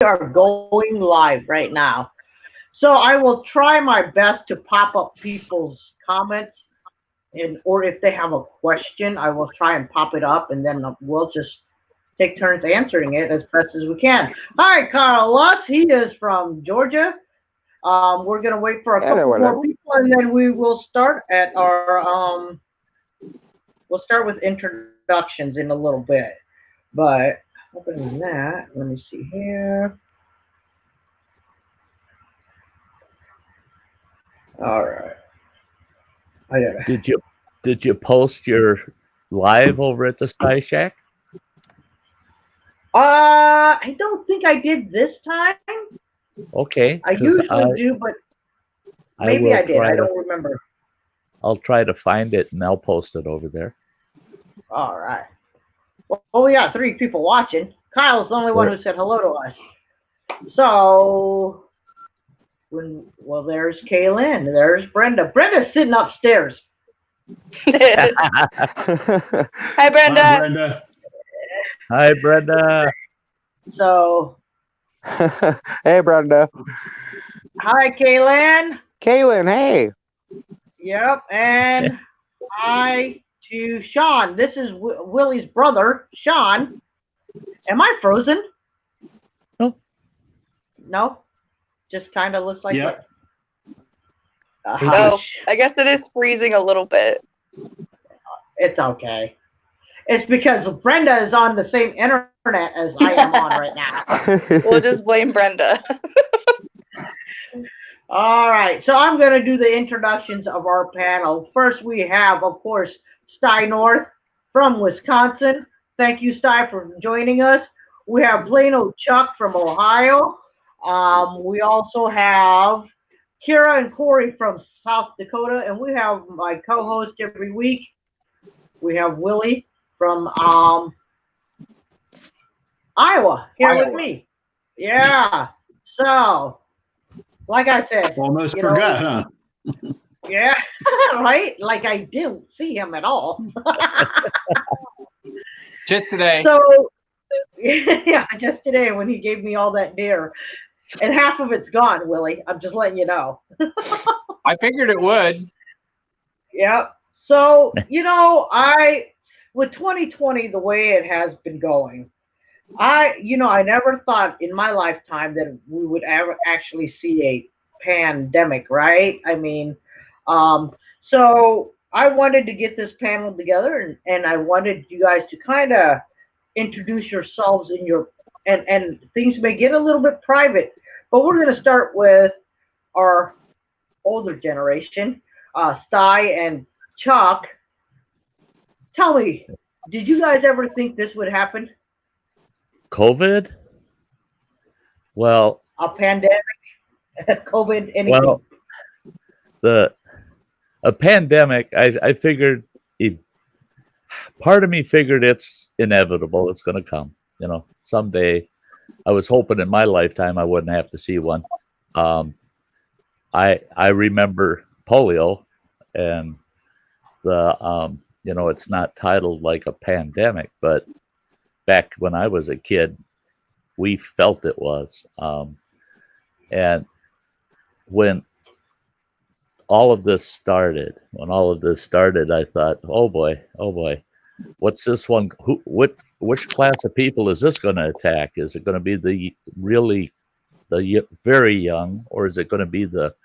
are going live right now. So I will try my best to pop up people's comments, and or if they have a question, I will try and pop it up, and then we'll just take turns answering it as best as we can. Hi, Carl Lutz. He is from Georgia. We're gonna wait for a couple more people, and then we will start at our we'll start with introductions in a little bit. But other than that, let me see here. All right. Did you post your live over at the Sky Shack? I don't think I did this time. Okay. I usually do, but maybe I did. I don't remember. I'll try to find it and I'll post it over there. All right. Well, we got 3 people watching. Kyle's the only one who said hello to us. So, there's Kaylin. There's Brenda. Brenda's sitting upstairs. Hi, Brenda. Hi, Brenda. Hi, Brenda. So. Hey, Brenda. Hi, Kaylin. Kaylin, hey. Yep, and hi to Sean. This is Willie's brother, Sean. Am I frozen? No. No? Just kind of looks like Yep. Oh, I guess it is freezing a little bit. It's okay. It's because Brenda is on the same internet as I am on right now. We'll just blame Brenda. All right, so I'm going to do the introductions of our panel. First, we have, of course, Sty North from Wisconsin. Thank you, Sty, for joining us. We have Plano Chuck from Ohio. We also have Kira and Corey from South Dakota, and we have my co-host every week. We have Willie from Iowa here with me. Yeah, so like I said, almost forgot, huh? Yeah, right? Like I didn't see him at all. Just today. So, yeah, just today when he gave me all that deer. And half of it's gone, Willie. I'm just letting you know. I figured it would. Yep. So, with 2020, the way it has been going, I never thought in my lifetime that we would ever actually see a pandemic, right? I mean, so I wanted to get this panel together, and I wanted you guys to kind of introduce yourselves and things may get a little bit private, but we're going to start with our older generation, Sty and Chuck. Tell me, did you guys ever think this would happen? COVID? Well, a pandemic, COVID, anything? Well, a pandemic, I figured, part of me figured it's inevitable. It's going to come, someday. I was hoping in my lifetime I wouldn't have to see one. I remember polio, and it's not titled like a pandemic, but back when I was a kid, we felt it was. And when all of this started, I thought, oh boy, what's this one? Which class of people is this going to attack? Is it going to be the very young, or is it going to be the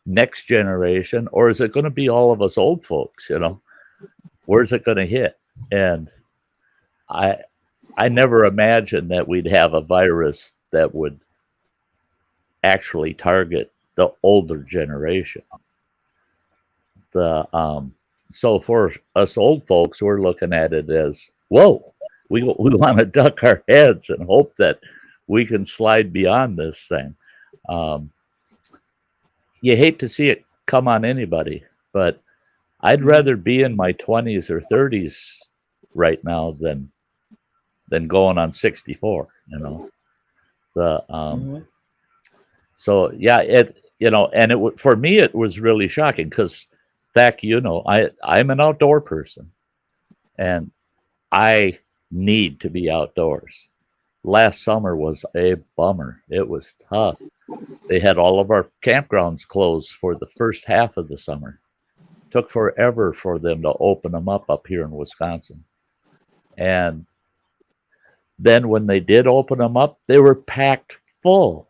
next generation, or is it going to be all of us old folks? Where's it going to hit? And I never imagined that we'd have a virus that would actually target the older generation. So for us old folks, we're looking at it as, whoa, we want to duck our heads and hope that we can slide beyond this thing. You hate to see it come on anybody, but I'd rather be in my 20s or 30s right now than going on 64, So yeah, and for me, it was really shocking because, Thack, I'm an outdoor person, and I need to be outdoors. last summer was a bummer. It was tough. They had all of our campgrounds closed for the first half of the summer. Took forever for them to open them up here in Wisconsin. And then when they did open them up, they were packed full.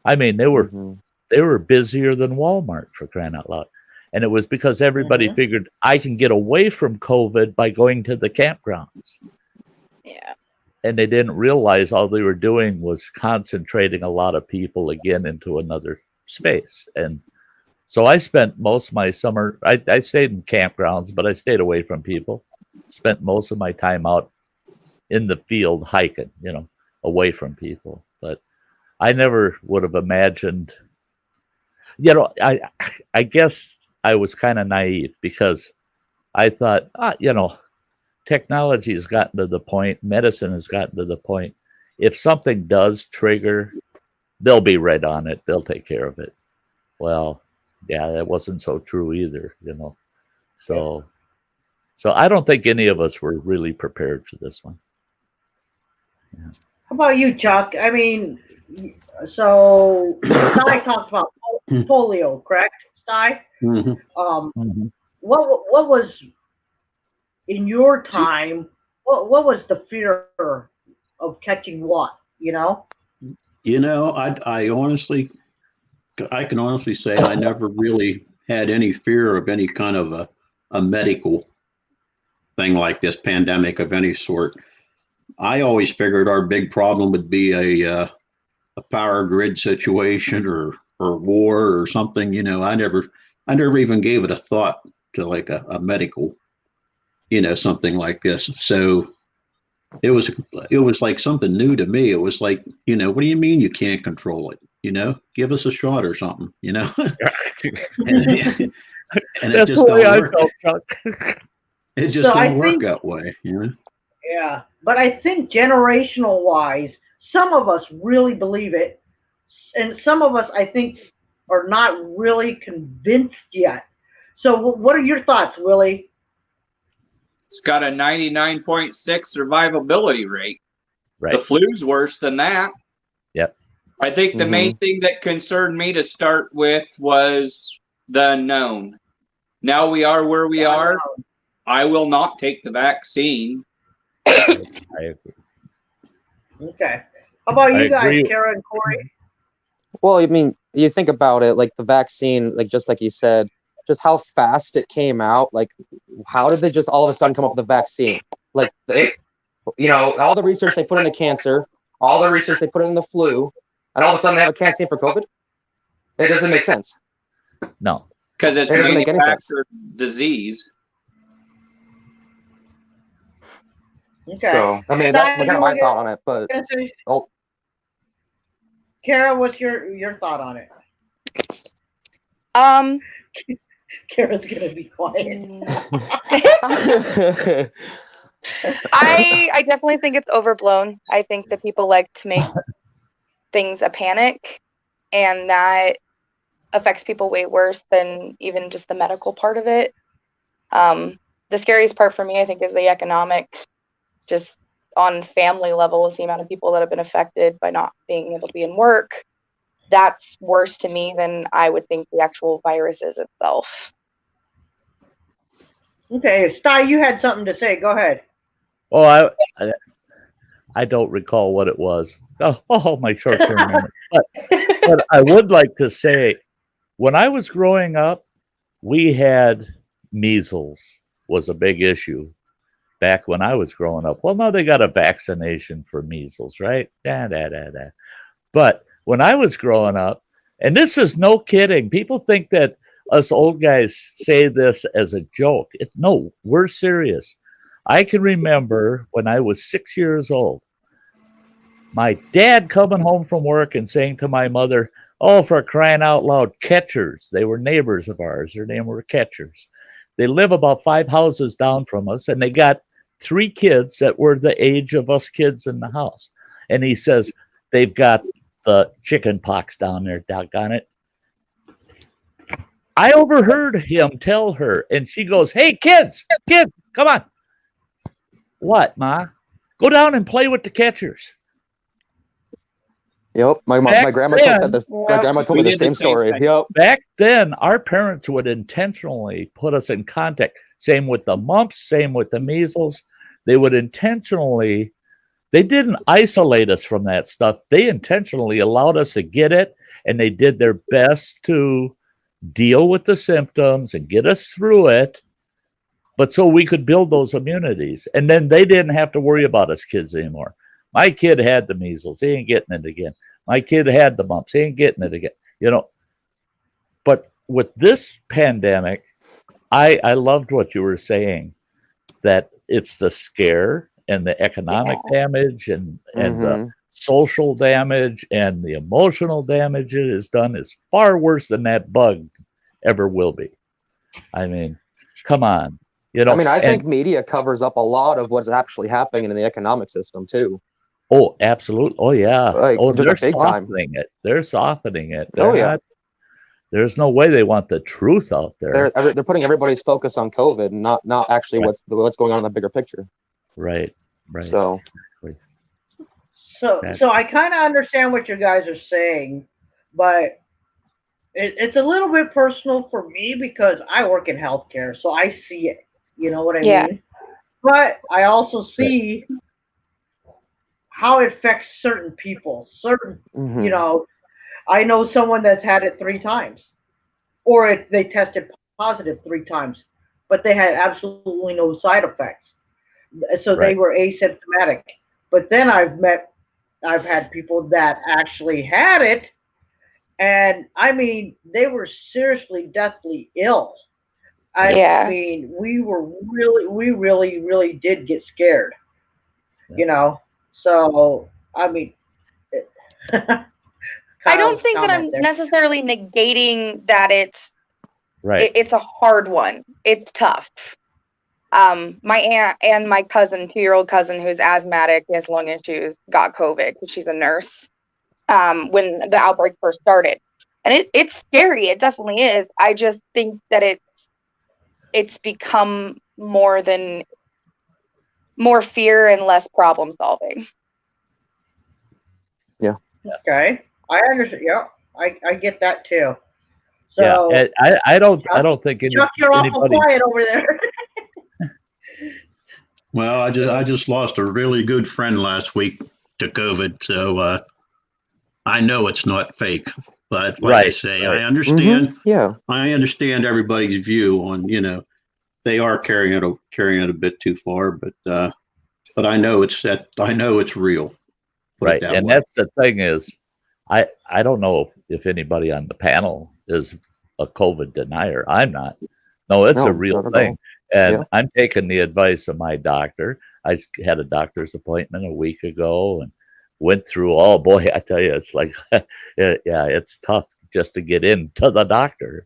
I mean, they were busier than Walmart, for crying out loud. And it was because everybody figured I can get away from COVID by going to the campgrounds. Yeah. And they didn't realize all they were doing was concentrating a lot of people again into another space. And so I spent most of my summer, I stayed in campgrounds, but I stayed away from people. Spent most of my time out in the field hiking, away from people. But I never would have imagined, I guess I was kind of naive because I thought, technology has gotten to the point, medicine has gotten to the point. If something does trigger, they'll be right on it. They'll take care of it. Well, yeah, that wasn't so true either, So I don't think any of us were really prepared for this one. Yeah. How about you, Chuck? I mean, so Sty talked about polio, correct, Sty? What was in your time? What was the fear of catching what? I can honestly say I never really had any fear of any kind of a medical thing like this pandemic of any sort. I always figured our big problem would be a power grid situation or war or something. I never even gave it a thought to like a medical, something like this. So it was like something new to me. It was like, what do you mean you can't control it? Give us a shot or something, and it just don't work. It just don't work that way, Yeah, but I think generational wise, some of us really believe it, and some of us, I think, are not really convinced yet. So, what are your thoughts, Willie? It's got a 99.6 survivability rate. Right. The flu's worse than that. Yep. I think the main thing that concerned me to start with was the unknown. Now we are where we are. I will not take the vaccine. I agree. Okay. How about you guys, agree. Kara and Corey? Well, I mean, you think about it, like the vaccine, like just like you said, just how fast it came out. Like, how did they just all of a sudden come up with a vaccine? Like, all the research they put into cancer, all the research they put into the flu, and all of a sudden they have a vaccine for COVID? It doesn't make sense. No. Because it's manufactured disease. Okay. So, I mean, that's kind of my thought on it. But Kara, what's your thought on it? Kara's gonna be quiet. I definitely think it's overblown. I think that people like to make things a panic, and that affects people way worse than even just the medical part of it. The scariest part for me, I think, is the economic, just on family level, the amount of people that have been affected by not being able to be in work. That's worse to me than I would think the actual virus is itself. Okay, Sty, you had something to say. Go ahead. Oh, I don't recall what it was. Oh, my short-term memory. But I would like to say, when I was growing up, we had measles was a big issue back when I was growing up. Well, now they got a vaccination for measles, right? But when I was growing up, and this is no kidding, people think that us old guys say this as a joke. No, we're serious. I can remember when I was 6 years old, my dad coming home from work and saying to my mother, "Oh, for crying out loud, Catchers." They were neighbors of ours. Their name were Catchers. They live about 5 houses down from us, and they got 3 kids that were the age of us kids in the house. And he says, they've got the chicken pox down there, doggone it. I overheard him tell her, and she goes, "Hey, kids, come on." "What, Ma?" "Go down and play with the Catchers." Yep. My grandma said this. My grandma told me the same story. thing. Yep. Back then, our parents would intentionally put us in contact. Same with the mumps, same with the measles. They would intentionally, they didn't isolate us from that stuff. They intentionally allowed us to get it, and they did their best to deal with the symptoms and get us through it, but so we could build those immunities. And then they didn't have to worry about us kids anymore. My kid had the measles. He ain't getting it again. My kid had the mumps. He ain't getting it again. You know, but with this pandemic, I loved what you were saying, that it's the scare and the economic damage and the social damage and the emotional damage it has done is far worse than that bug ever will be. I mean, come on. You know, I mean, I think media covers up a lot of what's actually happening in the economic system too. Oh, absolutely. Oh, yeah. Like, oh, just they're a big time. softening it. They're softening it. Oh, yeah. There's no way they want the truth out there. They're putting everybody's focus on COVID, not actually what's going on in the bigger picture. Right. Right. So, exactly. So I kind of understand what you guys are saying, but it's a little bit personal for me because I work in healthcare, so I see it. You know what I mean? But I also see how it affects certain people. You know, I know someone that's had it 3 times, or they tested positive 3 times, but they had absolutely no side effects. So they were asymptomatic. But then I've had people that actually had it, and I mean, they were seriously deathly ill. I mean, we really did get scared, you know. So I mean, I don't think that I'm necessarily negating that it's it's a hard one. It's tough. My aunt and my cousin, 2-year-old cousin who's asthmatic, has lung issues, got COVID because she's a nurse when the outbreak first started. And it's scary. It definitely is. I just think that it's become more fear and less problem solving. Yeah. Okay. I understand. Yeah. I get that too. So I don't think Chuck, you're awful quiet over there. Well, I just lost a really good friend last week to COVID, so I know it's not fake. But like I say, I understand. Yeah, I understand everybody's view on, you know, they are carrying it a bit too far, but I know it's real. Right, and that's the thing is, I don't know if anybody on the panel is a COVID denier. I'm not. No, it's a real thing. And I'm taking the advice of my doctor. I had a doctor's appointment a week ago and went through, oh boy, I tell you, it's like, it's tough just to get into the doctor.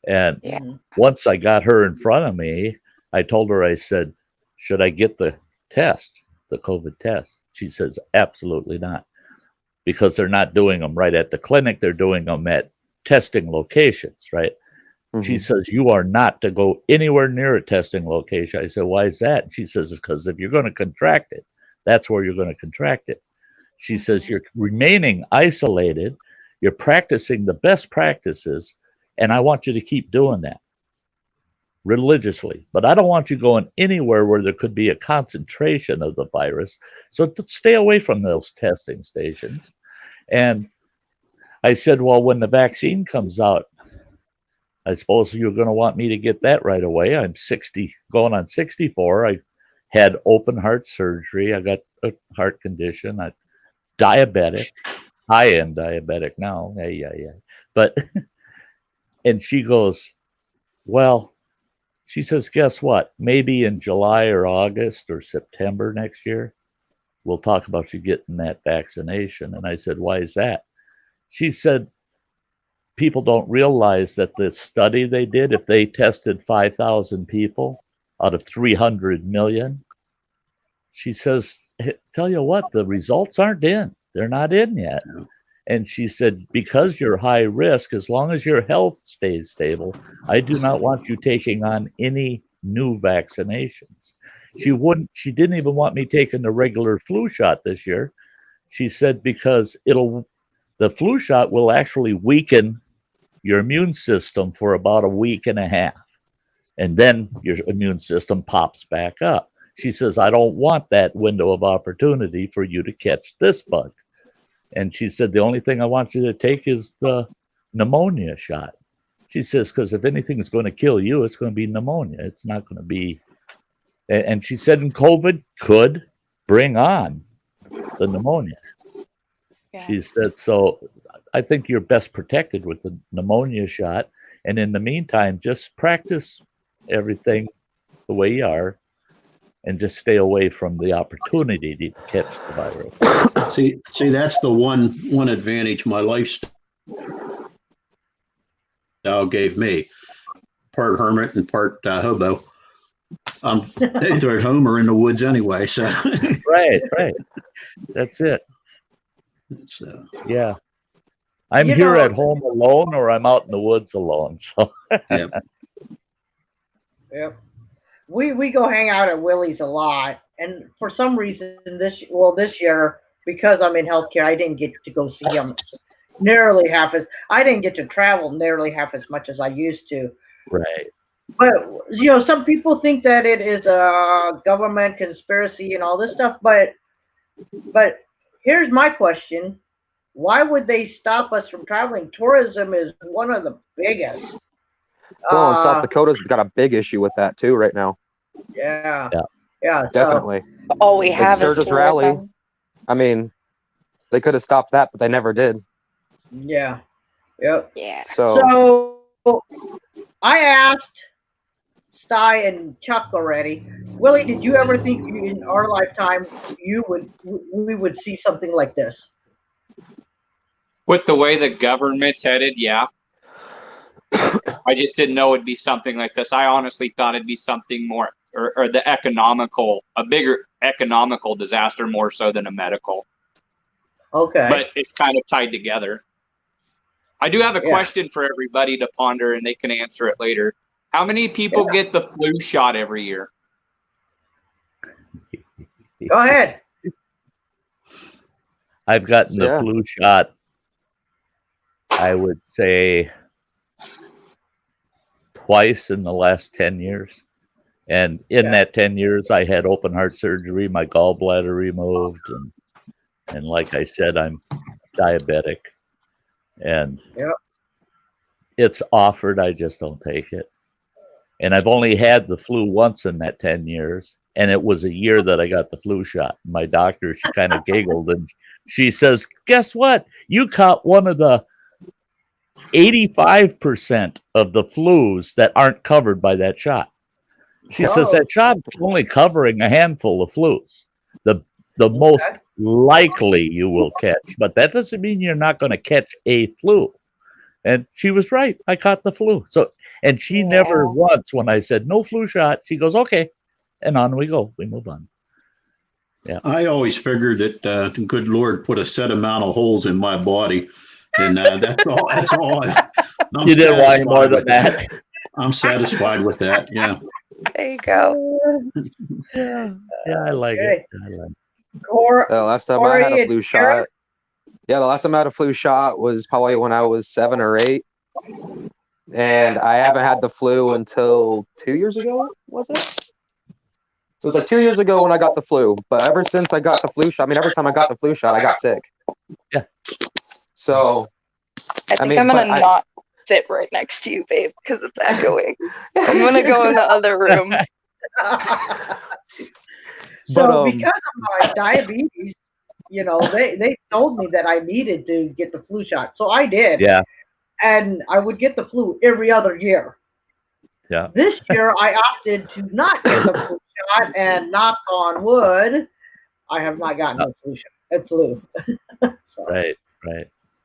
And once I got her in front of me, I told her, I said, should I get the test, the COVID test? She says, absolutely not. Because they're not doing them right at the clinic. They're doing them at testing locations, right? She says, you are not to go anywhere near a testing location. I said, why is that? And she says, it's because if you're going to contract it, that's where you're going to contract it. She says, you're remaining isolated. You're practicing the best practices. And I want you to keep doing that religiously. But I don't want you going anywhere where there could be a concentration of the virus. So stay away from those testing stations. And I said, well, when the vaccine comes out, I suppose you're going to want me to get that right away. I'm 60, going on 64. I had open heart surgery. I got a heart condition. I'm diabetic, high-end diabetic now. Yeah. But, and she goes, well, she says, guess what? Maybe in July or August or September next year, we'll talk about you getting that vaccination. And I said, why is that? She said, people don't realize that the study they did, if they tested 5,000 people out of 300 million, she says, tell you what, the results aren't in. They're not in yet. And she said, because you're high risk, as long as your health stays stable, I do not want you taking on any new vaccinations. She didn't even want me taking the regular flu shot this year. She said, because it'll the flu shot will actually weaken your immune system for about a week and a half. And then your immune system pops back up. She says, I don't want that window of opportunity for you to catch this bug. And she said, the only thing I want you to take is the pneumonia shot. She says, because if anything is going to kill you, it's going to be pneumonia. It's not going to be. And she said, and COVID could bring on the pneumonia. Yeah. She said, so I think you're best protected with the pneumonia shot. And in the meantime, just practice everything the way you are and just stay away from the opportunity to catch the virus. See, that's the one advantage my lifestyle gave me. Part hermit and part hobo. Either at home or in the woods anyway. So right. That's it. So yeah. I'm here at home alone or I'm out in the woods alone. So Yep. We go hang out at Willie's a lot. And for some reason this year, because I'm in healthcare, I didn't get to go see him I didn't get to travel nearly half as much as I used to. Right. But some people think that it is a government conspiracy and all this stuff, but here's my question. Why would they stop us from traveling? Tourism is one of the biggest. Well, and South Dakota's got a big issue with that too right now. Yeah. Definitely. All we have is Sturgis Rally. I mean, they could have stopped that, but they never did. Yeah. Yep. Yeah. So I asked Sty and Chuck already. Willie, did you ever think in our lifetime we would see something like this? With the way the government's headed, yeah. I just didn't know it'd be something like this. I honestly thought it'd be something more, or a bigger economical disaster more so than a medical. Okay. But it's kind of tied together. I do have a question for everybody to ponder, and they can answer it later. How many people get the flu shot every year? Go ahead. I've gotten the flu shot, I would say, twice in the last 10 years. And in that 10 years, I had open heart surgery, my gallbladder removed. And like I said, I'm diabetic. And it's offered, I just don't take it. And I've only had the flu once in that 10 years. And it was a year that I got the flu shot. My doctor, she kind of giggled and she says, guess what? You caught one of the 85% of the flus that aren't covered by that shot. She says that shot is only covering a handful of flus. The most likely you will catch, but that doesn't mean you're not going to catch a flu. And she was right. I caught the flu. So, and she never once, when I said no flu shot, she goes, okay. And on we go. We move on. Yeah. I always figured that the good Lord put a set amount of holes in my body. And that's all. That's all. You didn't want more than that. I'm satisfied with that. Yeah. There you go. Yeah, I like it. The last time I had a flu shot. Yeah, the last time I had a flu shot was probably when I was 7 or 8. And I haven't had the flu until 2 years ago, was it? It was like 2 years ago when I got the flu. But ever since I got the flu shot, every time I got the flu shot, I got sick. Yeah. So, I think I'm going to not sit right next to you, babe, because it's echoing. I'm going to go in the other room. So because of my diabetes, they told me that I needed to get the flu shot. So I did. Yeah. And I would get the flu every other year. Yeah. This year I opted to not get the flu shot, and knock on wood, I have not gotten the flu shot. Flu. Right.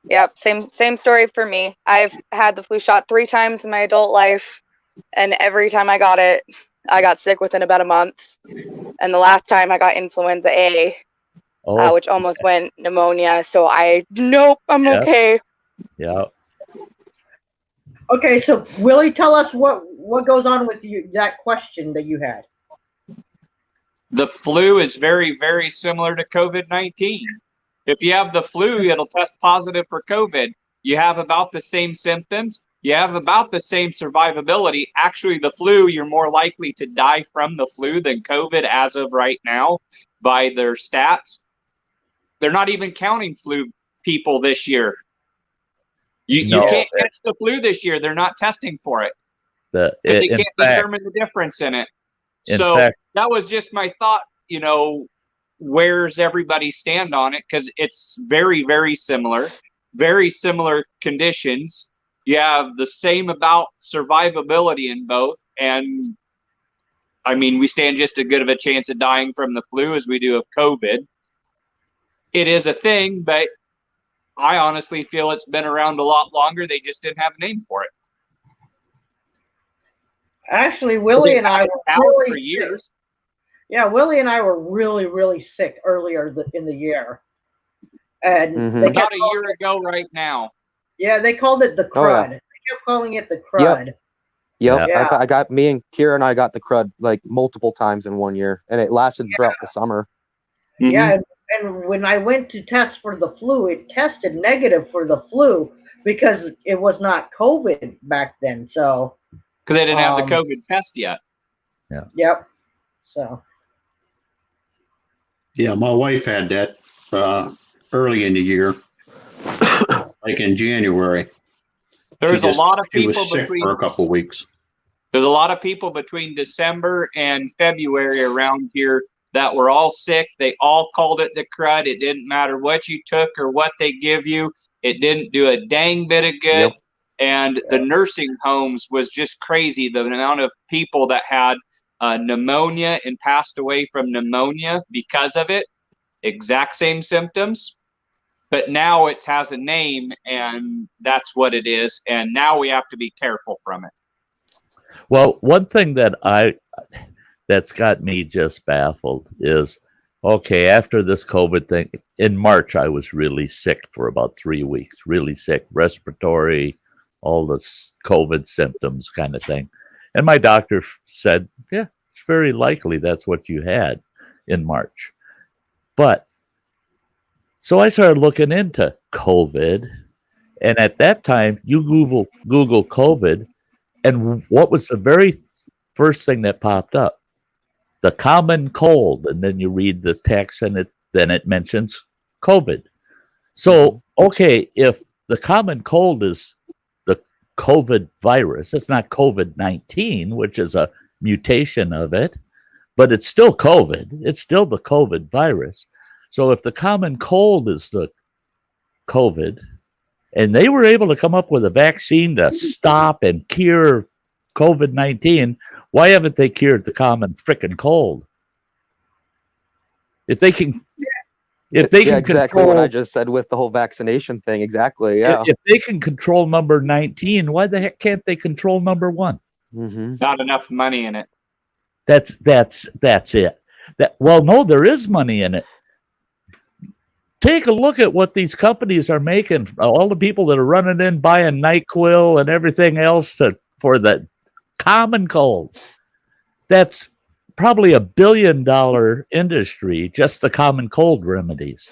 Yep, same story for me. I've had the flu shot 3 times in my adult life, and every time I got it, I got sick within about a month. And the last time I got influenza A, which almost went pneumonia. So I'm okay. Yeah. Okay, so Willie, tell us what goes on with that question that you had. The flu is very, very similar to COVID-19. If you have the flu, it'll test positive for COVID. You have about the same symptoms. You have about the same survivability. Actually, the flu, you're more likely to die from the flu than COVID as of right now by their stats. They're not even counting flu people this year. You can't catch the flu this year. They're not testing for it. They can't determine the difference in it. So that was just my thought, where's everybody stand on it? Because it's very, very similar conditions. You have the same about survivability in both. And I mean, we stand just as good of a chance of dying from the flu as we do of COVID. It is a thing, but I honestly feel it's been around a lot longer. They just didn't have a name for it. Actually, Willie and I were really for years. Yeah, Willie and I were really, really sick earlier in the year. And they about a year ago right now. Yeah, they called it the crud. Oh, yeah. They kept calling it the crud. Yep. Yeah. I got me and Kira and I got the crud like multiple times in 1 year, and it lasted throughout the summer. Yeah, and when I went to test for the flu, it tested negative for the flu because it was not COVID back then. So because they didn't have the COVID test yet. Yeah. Yep. So. Yeah, my wife had that early in the year, like in January. There's a lot of she people was sick for a couple of weeks. There's a lot of people between December and February around here that were all sick. They all called it the crud. It didn't matter what you took or what they give you. It didn't do a dang bit of good. Yep. And the nursing homes was just crazy. The amount of people that had pneumonia and passed away from pneumonia because of it. Exact same symptoms. But now it has a name, and that's what it is. And now we have to be careful from it. Well, one thing that's got me just baffled is, okay, after this COVID thing, in March, I was really sick for about 3 weeks, really sick, respiratory, all the COVID symptoms kind of thing. And my doctor said, yeah, it's very likely that's what you had in March. But so I started looking into COVID. And at that time, you Google COVID. And what was the very first thing that popped up? The common cold. And then you read the text and then it mentions COVID. So, okay, if the common cold is the COVID virus, it's not COVID-19, which is a mutation of it, but it's still COVID. It's still the COVID virus. So if the common cold is the COVID, and they were able to come up with a vaccine to stop and cure COVID-19, why haven't they cured the common frickin' cold? If they can, exactly control what I just said with the whole vaccination thing. Exactly. Yeah. If they can control number 19, why the heck can't they control number 1? Not enough money in it. That's it. No, there is money in it. Take a look at what these companies are making. All the people that are running in buying NyQuil and everything else for the common cold. That's probably $1 billion industry, just the common cold remedies.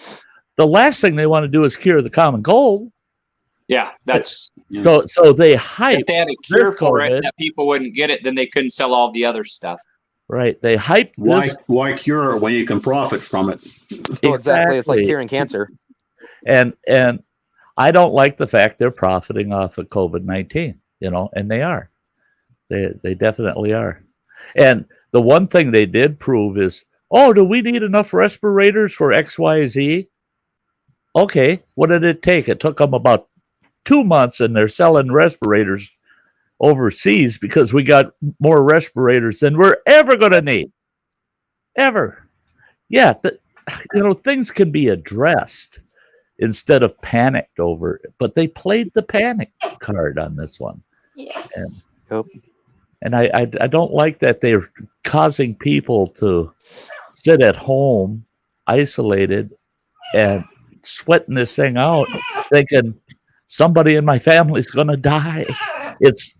The last thing they want to do is cure the common cold. Yeah, that's so they hype. If they had a cure for it that people wouldn't get it, then they couldn't sell all the other stuff. Right. They hype this. Why cure it when you can profit from it? Exactly. It's like curing cancer. And I don't like the fact they're profiting off of COVID-19, and they are. They definitely are. And the one thing they did prove is, do we need enough respirators for XYZ? Okay, what did it take? It took them about 2 months, and they're selling respirators overseas because we got more respirators than we're ever going to need. Ever. Yeah, things can be addressed instead of panicked over it. But they played the panic card on this one. Yes. And I don't like that they're causing people to sit at home, isolated, and sweating this thing out, thinking somebody in my family is going to die. It's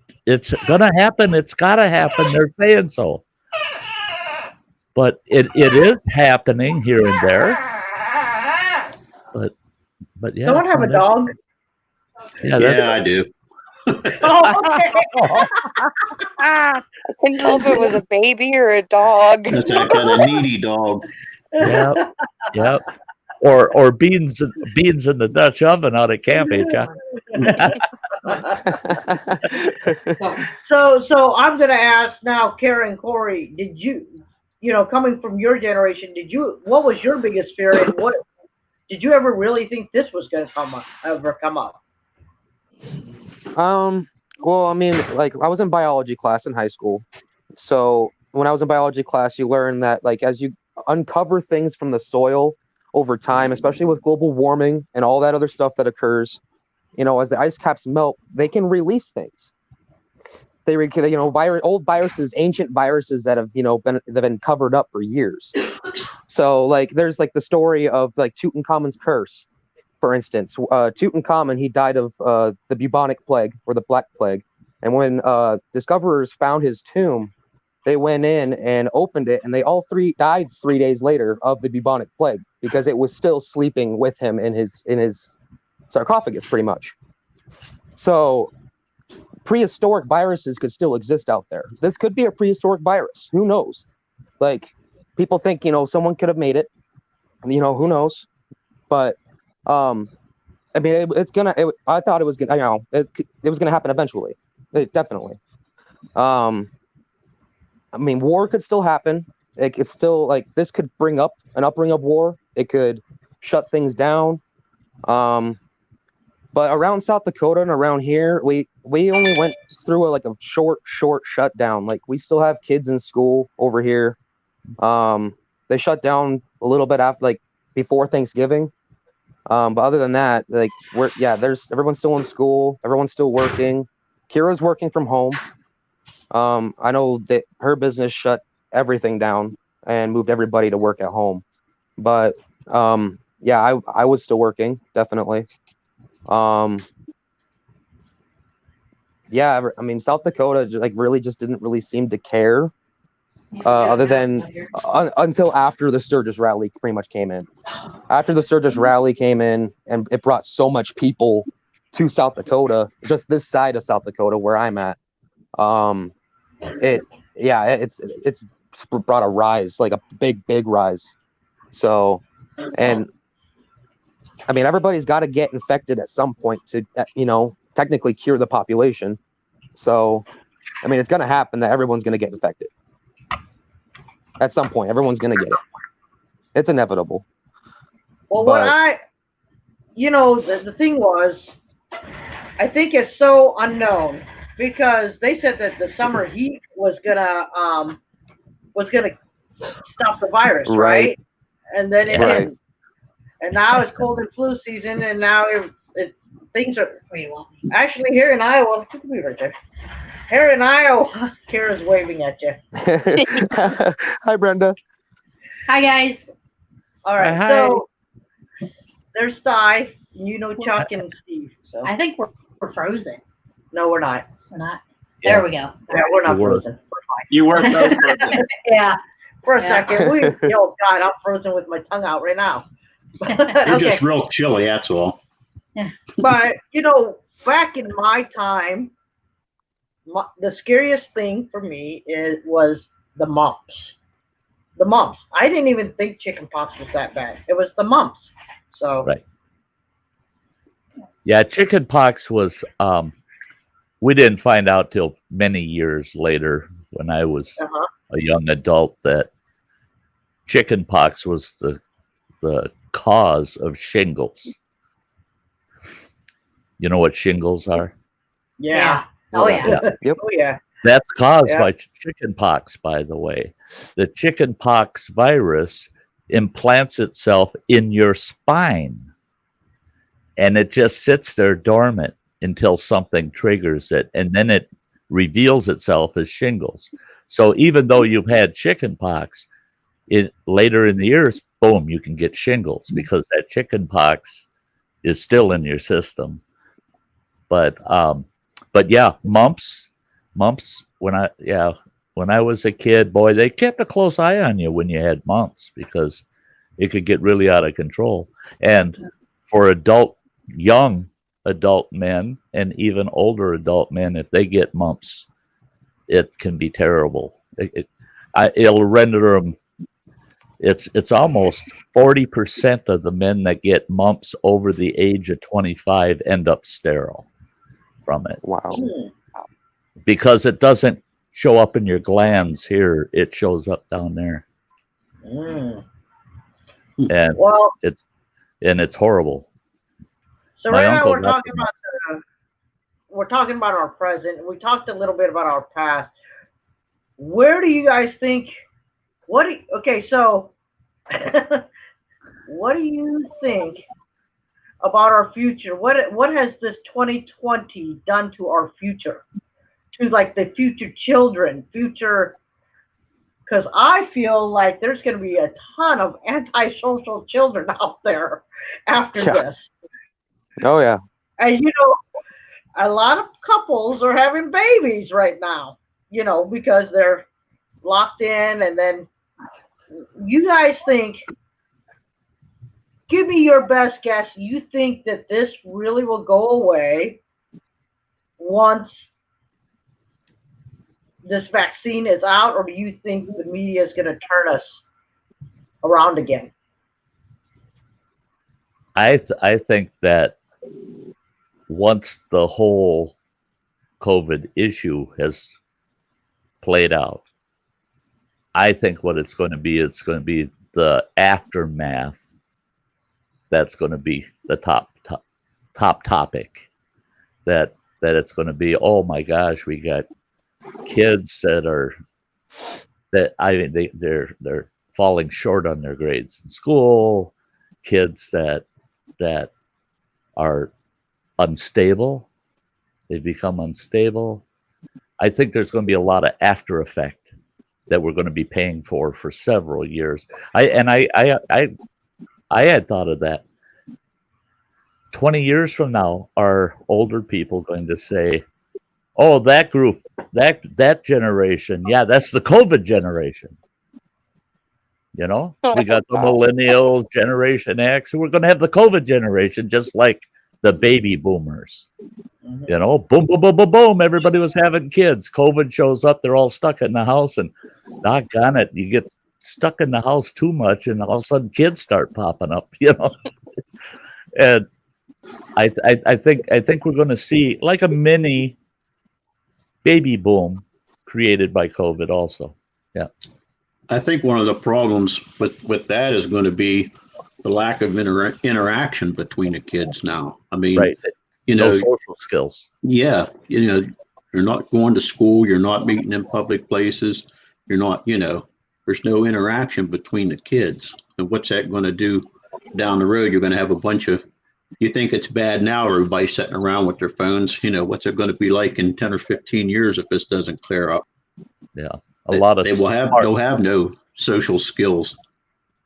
going to happen. It's got to happen. They're saying so. But it is happening here and there. but yeah. Someone have so a dog? Yeah, Yeah, I do. Oh, okay. I couldn't tell if it was a baby or a dog. That's I got a needy dog. Yep. Or beans in the Dutch oven out at Camp, Chuck. So I'm gonna ask now, Karen, Corey, did you coming from your generation, what was your biggest fear, and what did you ever really think this was gonna come up? Well, I mean, like I was in biology class in high school. So when I was in biology class, you learn that like as you uncover things from the soil over time, especially with global warming and all that other stuff that occurs, as the ice caps melt, they can release things. They, old viruses, ancient viruses that have, been covered up for years. So like, there's like the story of like Tutankhamun's curse, for instance. Tutankhamun, he died of the bubonic plague or the Black Plague. And when discoverers found his tomb, they went in and opened it, and they all three died 3 days later of the bubonic plague because it was still sleeping with him in his sarcophagus, pretty much. So prehistoric viruses could still exist out there. This could be a prehistoric virus. Who knows? Like, people think, someone could have made it. Who knows? But I mean, I thought it was gonna, it was gonna happen eventually. Definitely. I mean, war could still happen. It could still, like, this could bring up an upbring of war. It could shut things down. But around South Dakota and around here, we only went through a short shutdown. Like, we still have kids in school over here. They shut down a little bit after, like, before Thanksgiving. But other than that, like, everyone's still in school. Everyone's still working. Kira's working from home. I know that her business shut everything down and moved everybody to work at home. But yeah, I was still working, definitely. Yeah, I mean, South Dakota really just didn't really seem to care, other than until after the Sturgis rally pretty much came in. After the Sturgis rally came in, and it brought so much people to South Dakota, just this side of South Dakota where I'm at. It's brought a rise, like a big rise. So, and I mean, everybody's got to get infected at some point to, technically cure the population. So, I mean, it's going to happen that everyone's going to get infected. At some point, everyone's going to get it. It's inevitable. Well, the thing was, I think it's so unknown because they said that the summer heat was gonna stop the virus, right? And then it didn't. And now it's cold and flu season, and now things are actually here in Iowa. Look at me right there. Here in Iowa, Kara's waving at you. Hi, Brenda. Hi, guys. All right, Hi. so there's Cy, Chuck and Steve. So I think we're frozen. no, we're not. We're not. Yeah. There we go. Yeah, we're not You were. frozen. You were frozen. Yeah. For a Yeah. second, God, I'm frozen with my tongue out right now. You're just real chilly, that's all. But back in my time, the scariest thing for me was the mumps. The mumps. I didn't even think chickenpox was that bad. It was the mumps. So Right. Yeah, chickenpox was. We didn't find out till many years later, when I was a young adult, that chickenpox was the cause of shingles. You know what shingles are? yeah. Oh, yeah. Yep. Oh yeah. That's caused Yeah. by chickenpox, by the way. The chickenpox virus implants itself in your spine, and it just sits there dormant until something triggers it, and then it reveals itself as shingles. So even though you've had chickenpox, later in the years, boom, you can get shingles because that chickenpox is still in your system. But yeah, mumps. When I was a kid, boy, they kept a close eye on you when you had mumps because it could get really out of control. And for young adult men and even older adult men, if they get mumps, it can be terrible. It'll render them. It's almost 40% of the men that get mumps over the age of 25 end up sterile from it. Wow. Because it doesn't show up in your glands here; it shows up down there, and Well, it's horrible. so My right now uncle we're got talking about our present, and we talked a little bit about our past. Where do you guys think? Okay, so what do you think about our future? What has this 2020 done to our future? To like the future children, because I feel like there's going to be a ton of antisocial children out there after this. Oh yeah. And a lot of couples are having babies right now, because they're locked in. And then you guys think, give me your best guess. You think that this really will go away once this vaccine is out, or do you think the media is going to turn us around again? I think that once the whole COVID issue has played out, I think what it's going to be the aftermath. That's going to be the top topic. That it's going to be, oh my gosh, we got kids they're falling short on their grades in school, kids that are unstable, they become unstable. I think there's going to be a lot of after effect that we're going to be paying for several years. I had thought of that. 20 years from now, are older people going to say, oh, that group, that generation, yeah, that's the COVID generation. We got the millennial Generation X, and we're going to have the COVID generation, just like the baby boomers. Boom, boom, boom, boom, boom. Everybody was having kids. COVID shows up. They're all stuck in the house, and doggone it, you get stuck in the house too much, and all of a sudden kids start popping up. And I think we're going to see like a mini baby boom created by COVID also. Yeah. I think one of the problems with that is going to be the lack of interaction between the kids now. I mean, right. No social skills. Yeah. You're not going to school. You're not meeting in public places. You're not, there's no interaction between the kids. And what's that going to do down the road? You're going to have a bunch of, you think it's bad now, everybody sitting around with their phones. What's it going to be like in 10 or 15 years if this doesn't clear up? Yeah. They'll have no social skills.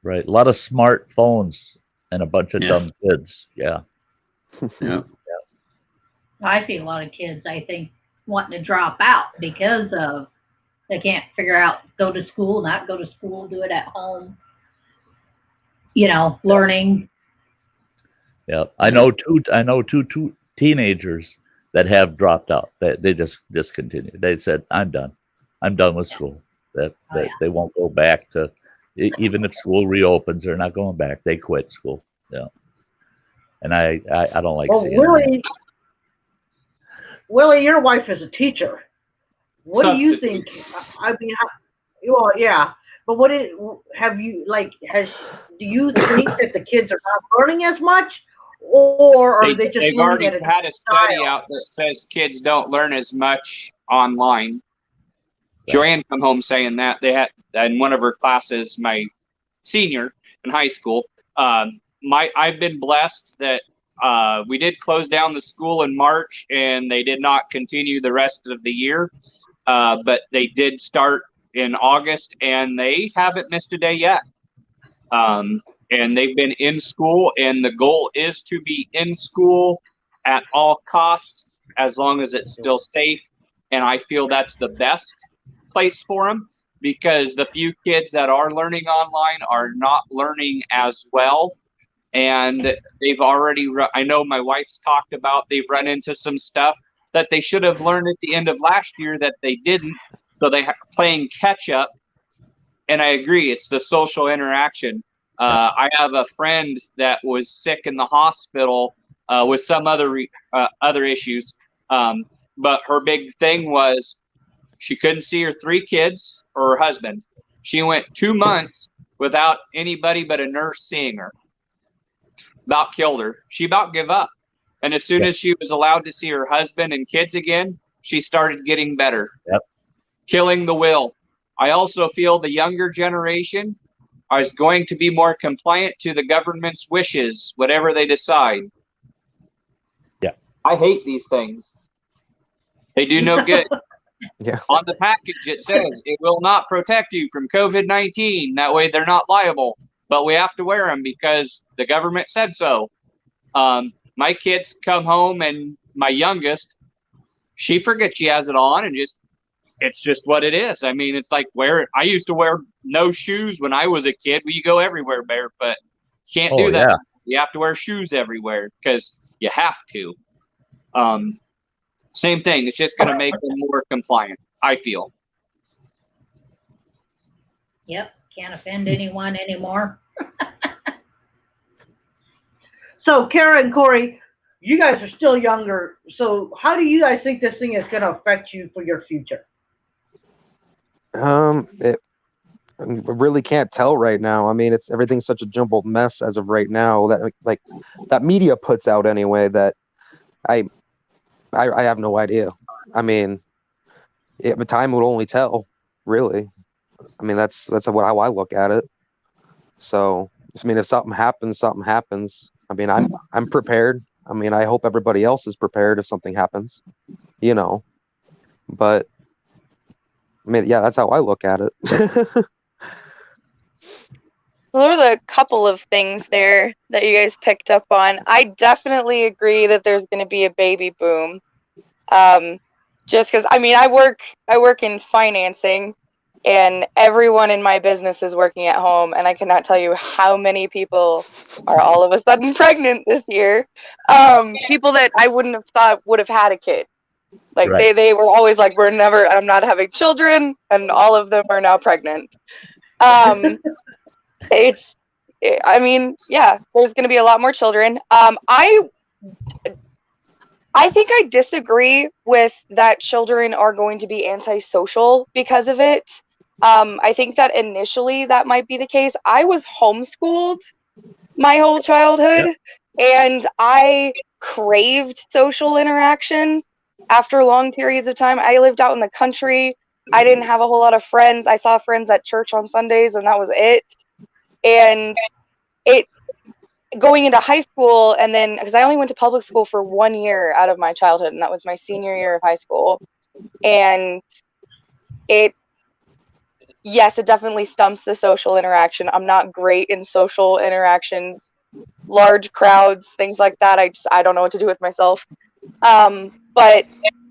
Right. A lot of smartphones and a bunch of dumb kids. Yeah. Yeah. I see a lot of kids, I think, wanting to drop out because of they can't figure out go to school, not go to school, do it at home. Learning. Yeah. I know two teenagers that have dropped out. They just discontinued. They said, I'm done with school. They won't go back to, even if school reopens, they're not going back. They quit school. Yeah. And I don't like seeing that. Willie, your wife is a teacher. What do you think? I mean, well, yeah, but do you think that the kids are not learning as much, or are they just? They've already had a study out that says kids don't learn as much online. Joanne come home saying that they had in one of her classes, my senior in high school. I've been blessed that we did close down the school in March, and they did not continue the rest of the year. But they did start in August, and they haven't missed a day yet. And they've been in school, and the goal is to be in school at all costs, as long as it's still safe. And I feel that's the best place for them, because the few kids that are learning online are not learning as well. and they've already, I know my wife's talked about, they've run into some stuff that they should have learned at the end of last year that they didn't. So they playing catch up. And I agree, it's the social interaction. I have a friend that was sick in the hospital with some other issues. But her big thing was she couldn't see her 3 kids or her husband. She went 2 months without anybody but a nurse seeing her. About killed her. She about gave up. And as soon as she was allowed to see her husband and kids again, she started getting better. Yep. Killing the will. I also feel the younger generation is going to be more compliant to the government's wishes, whatever they decide. Yeah. I hate these things. They do no good. Yeah. On the package, it says it will not protect you from COVID-19. That way they're not liable. But we have to wear them because the government said so. My kids come home and my youngest, she forgets she has it on and it's just what it is. I mean, it's like I used to wear no shoes when I was a kid. You go everywhere barefoot. Can't do that. Yeah. You have to wear shoes everywhere because you have to. Same thing. It's just going to make them more compliant, I feel. Yep. Can't offend anyone anymore. So, Kara and Corey, you guys are still younger. So, how do you guys think this thing is going to affect you for your future? I really can't tell right now. I mean, everything's such a jumbled mess as of right now that like that media puts out anyway. That I have no idea. I mean, time will only tell. Really, I mean that's how I look at it. So, I mean, if something happens, something happens. I mean, I'm prepared. I mean, I hope everybody else is prepared if something happens, you know. But I mean, yeah, that's how I look at it. Well, there was a couple of things there that you guys picked up on. I definitely agree that there's going to be a baby boom. Just because, I mean, I work in financing, and everyone in my business is working at home, and I cannot tell you how many people are all of a sudden pregnant this year. People that I wouldn't have thought would have had a kid. Like Right. they were always like, I'm not having children, and all of them are now pregnant. I mean, yeah, there's going to be a lot more children. I think I disagree with that children are going to be antisocial because of it. I think that initially that might be the case. I was homeschooled my whole childhood, and I craved social interaction after long periods of time. I lived out in the country. I didn't have a whole lot of friends. I saw friends at church on Sundays, and that was it. And going into high school, and then because I only went to public school for 1 year out of my childhood, and that was my senior year of high school, and it definitely stumps the social interaction. I'm not great in social interactions, large crowds, things like that. I don't know what to do with myself. But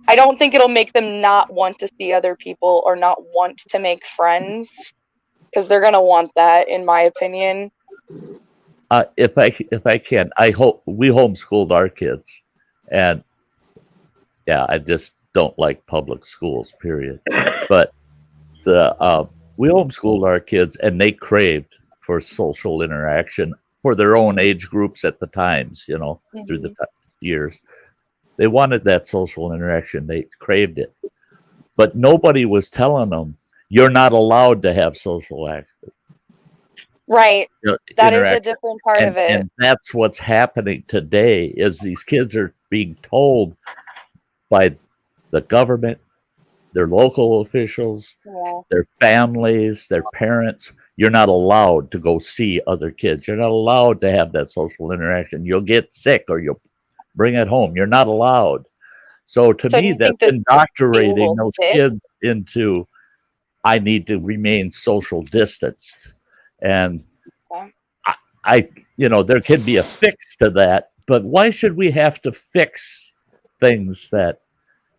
I don't think it'll make them not want to see other people or not want to make friends, because they're gonna want that, in my opinion. If I can, I hope we homeschooled our kids, and yeah, I just don't like public schools, period. But we homeschooled our kids, and they craved for social interaction for their own age groups at the times, you know, through the years. They wanted that social interaction. They craved it, but nobody was telling them you're not allowed to have social action. Right. That is a different part of it. And that's what's happening today is these kids are being told by the government, their local officials, their families, their parents, you're not allowed to go see other kids. You're not allowed to have that social interaction. You'll get sick or you'll bring it home. You're not allowed. So to me, that's indoctrinating those kids into, I need to remain social distanced. And I, you know, there can be a fix to that, but why should we have to fix things that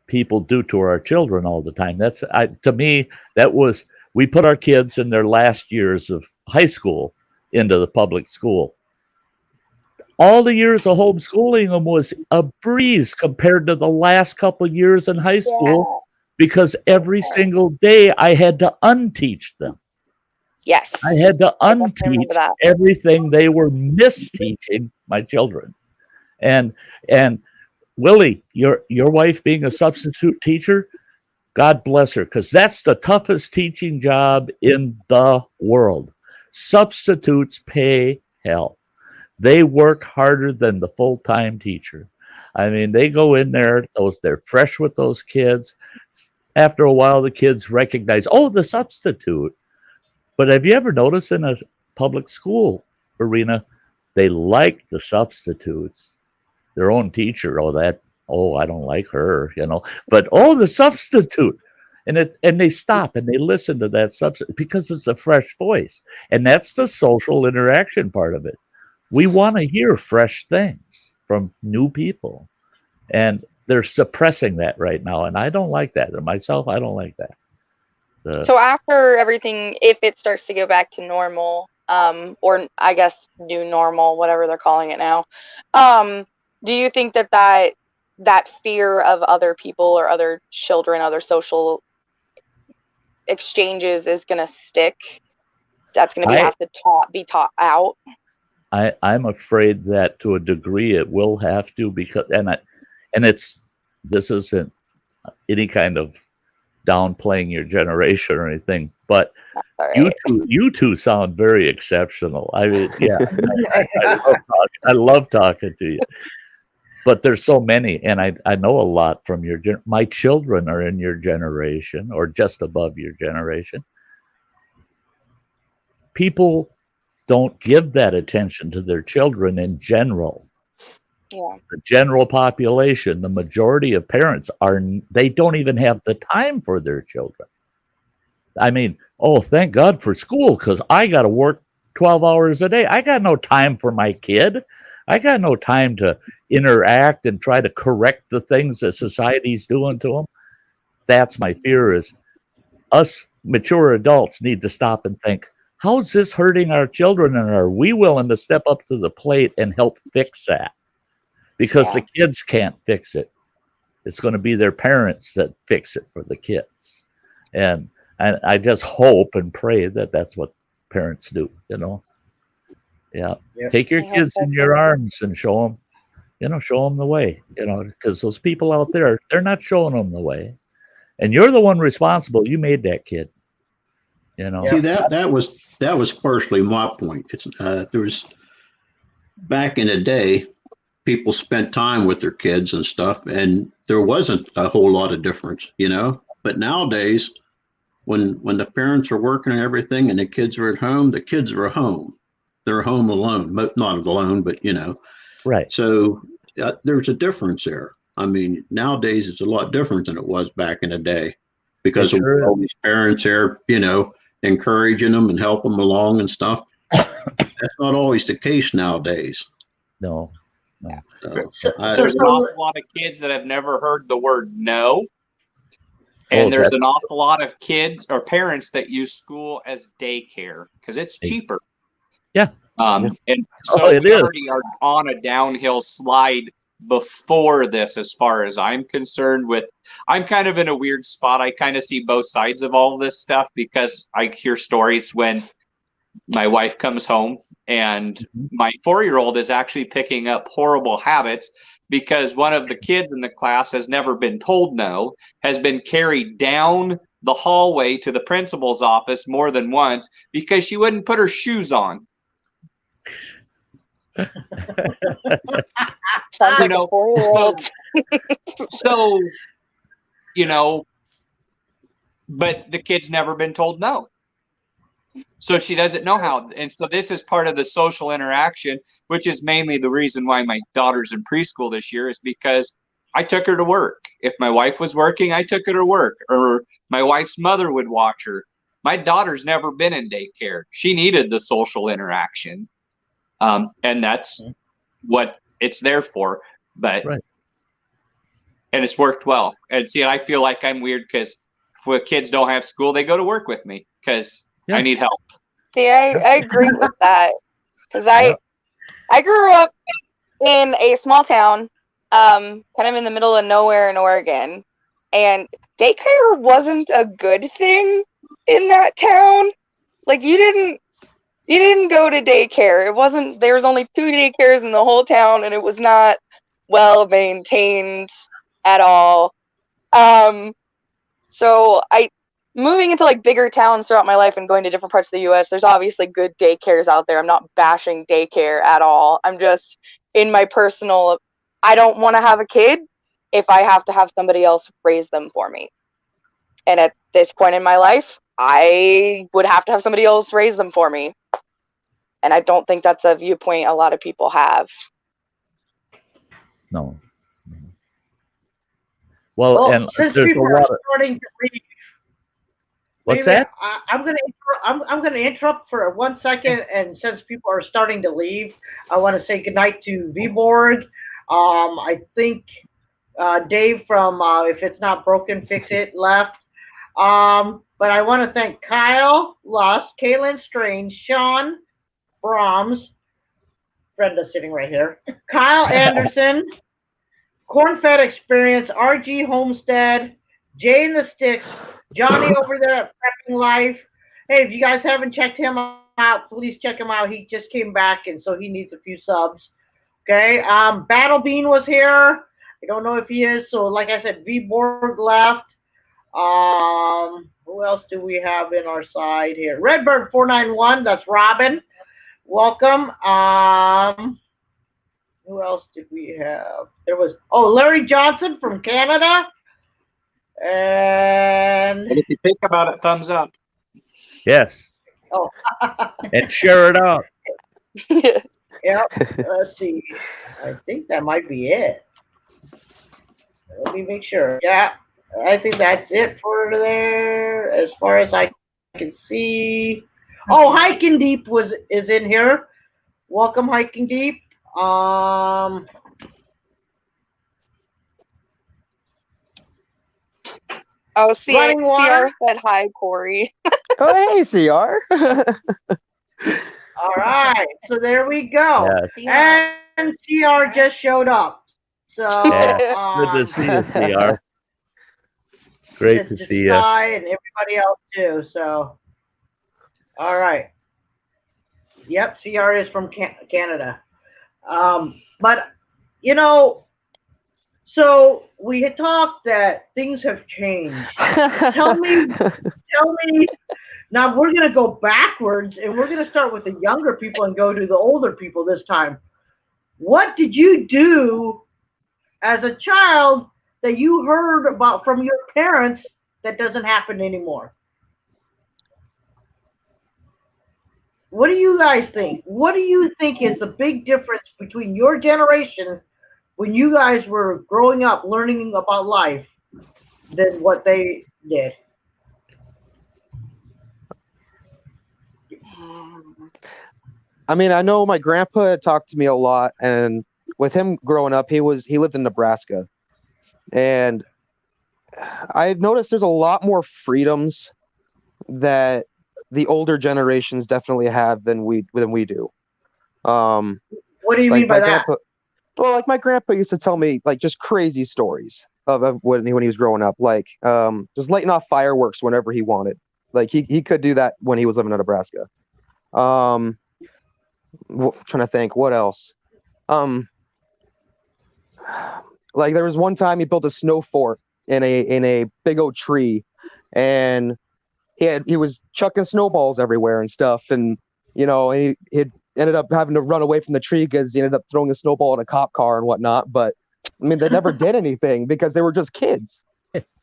people do to our children all the time? That's, to me, that was, we put our kids in their last years of high school into the public school. all the years of homeschooling them was a breeze compared to the last couple years in high school because every single day I had to unteach them. Yes. I had to I definitely remember unteach that. everything they were misteaching my children. And Willie, your wife being a substitute teacher, God bless her, because that's the toughest teaching job in the world. Substitutes pay hell. They work harder than the full-time teacher. I mean, they go in there, they're fresh with those kids. After a while, the kids recognize, oh, the substitute. But have you ever noticed in a public school arena, they like the substitutes, their own teacher. I don't like her, But the substitute, and they stop and they listen to that substitute because it's a fresh voice, and that's the social interaction part of it. We want to hear fresh things from new people, and they're suppressing that right now, and I don't like that. And myself, I don't like that. So after everything, if it starts to go back to normal, or I guess new normal, whatever they're calling it now, do you think that fear of other people or other children, other social exchanges is going to stick? That's going to have to be taught out? I'm afraid that to a degree it will have to, because this isn't any kind of downplaying your generation or anything, but right. you two sound very exceptional. I mean, yeah, I love talking to you. But there's so many, and I know a lot from my children are in your generation or just above your generation. People don't give that attention to their children in general. Yeah. The general population, the majority of parents they don't even have the time for their children. I mean, thank God for school, because I got to work 12 hours a day. I got no time for my kid. I got no time to interact and try to correct the things that society's doing to them. That's my fear, is us mature adults need to stop and think, how's this hurting our children, and are we willing to step up to the plate and help fix that? Because the kids can't fix it. It's going to be their parents that fix it for the kids. And I just hope and pray that that's what parents do, Yeah. Yep. Take your kids in your arms and show them the way, because those people out there, they're not showing them the way. And you're the one responsible. You made that kid, See, that was partially my point. It's there was, back in the day, people spent time with their kids and stuff, and there wasn't a whole lot of difference, But nowadays, when the parents are working and everything, and the kids are at home, the kids are at home. They're home alone, not alone, but Right. So there's a difference there. I mean, nowadays it's a lot different than it was back in the day, because of all these parents there, encouraging them and helping them along and stuff. That's not always the case nowadays. No. There's an awful lot of kids that have never heard the word no. And there's an awful lot of kids or parents that use school as daycare because it's cheaper. Yeah. And so we already are on a downhill slide before this, as far as I'm concerned. I'm kind of in a weird spot. I kind of see both sides of all this stuff, because I hear stories when my wife comes home and my 4-year-old is actually picking up horrible habits because one of the kids in the class has never been told no, has been carried down the hallway to the principal's office more than once because she wouldn't put her shoes on. Sounds like a 4-year-old. So, but the kid's never been told no. So she doesn't know how. And so this is part of the social interaction, which is mainly the reason why my daughter's in preschool this year, is because I took her to work. If my wife was working, I took her to work, or my wife's mother would watch her. My daughter's never been in daycare. She needed the social interaction. And that's what it's there for. But and it's worked well. And see, I feel like I'm weird because if kids don't have school, they go to work with me because I need help. See, I agree with that, because I grew up in a small town, kind of in the middle of nowhere in Oregon, and daycare wasn't a good thing in that town. Like you didn't go to daycare. It wasn't. There was only 2 daycares in the whole town, and it was not well maintained at all. So moving into like bigger towns throughout my life and going to different parts of the U.S. There's obviously good daycares out there. I'm not bashing daycare at all. I'm just in my personal. I don't want to have a kid if I have to have somebody else raise them for me. And at this point in my life, I would have to have somebody else raise them for me. And I don't think that's a viewpoint a lot of people have. No. Well, and since there's a people lot are of. starting to leave, What's maybe that? I'm gonna interrupt for 1 second, and since people are starting to leave, I want to say goodnight to Vborg. I think Dave from If It's Not Broken, Fix It left. But I want to thank Kyle, Lust, Kaylin Strange, Sean Brahms, Brenda sitting right here, Kyle Anderson, Cornfed Experience, RG Homestead, Jay and the Sticks, Johnny over there at Prepping Life. Hey, if you guys haven't checked him out, please check him out. He just came back, and so he needs a few subs. Okay. Battle Bean was here. I don't know if he is. So, like I said, Vborg left. Who else do we have in our side here? Redbird 491. That's Robin. Welcome. Who else did we have? There was Larry Johnson from Canada. And if you think about it, thumbs up. Yes. Oh. And share it out. Yep. Let's see. I think that might be it. Let me make sure. Yeah, I think that's it for there, as far as I can see. Oh, Hiking Deep is in here. Welcome, Hiking Deep. Oh, Running water. CR said hi, Corey. Oh, hey, CR. All right, so there we go. Yeah. And CR just showed up. So Yeah. Good to see you, CR. Great to see you. And everybody else too. So, all right. Yep, CR is from Canada. But you know, so we had talked that things have changed. Tell me. Now we're gonna go backwards, and we're gonna start with the younger people and go to the older people this time. What did you do as a child that you heard about from your parents that doesn't happen anymore? What do you guys think? What do you think is the big difference between your generation when you guys were growing up learning about life than what they did? I mean, I know my grandpa had talked to me a lot, and with him growing up, he lived in Nebraska, and I've noticed there's a lot more freedoms that the older generations definitely have than we do. What do you mean by that? Well, like my grandpa used to tell me like just crazy stories of when he was growing up, like just lighting off fireworks whenever he wanted. Like he could do that when he was living in Nebraska. Trying to think what else. Like there was one time he built a snow fort in a big old tree, and he was chucking snowballs everywhere and stuff, and you know he ended up having to run away from the tree because he ended up throwing a snowball at a cop car and whatnot. But I mean, they never did anything because they were just kids.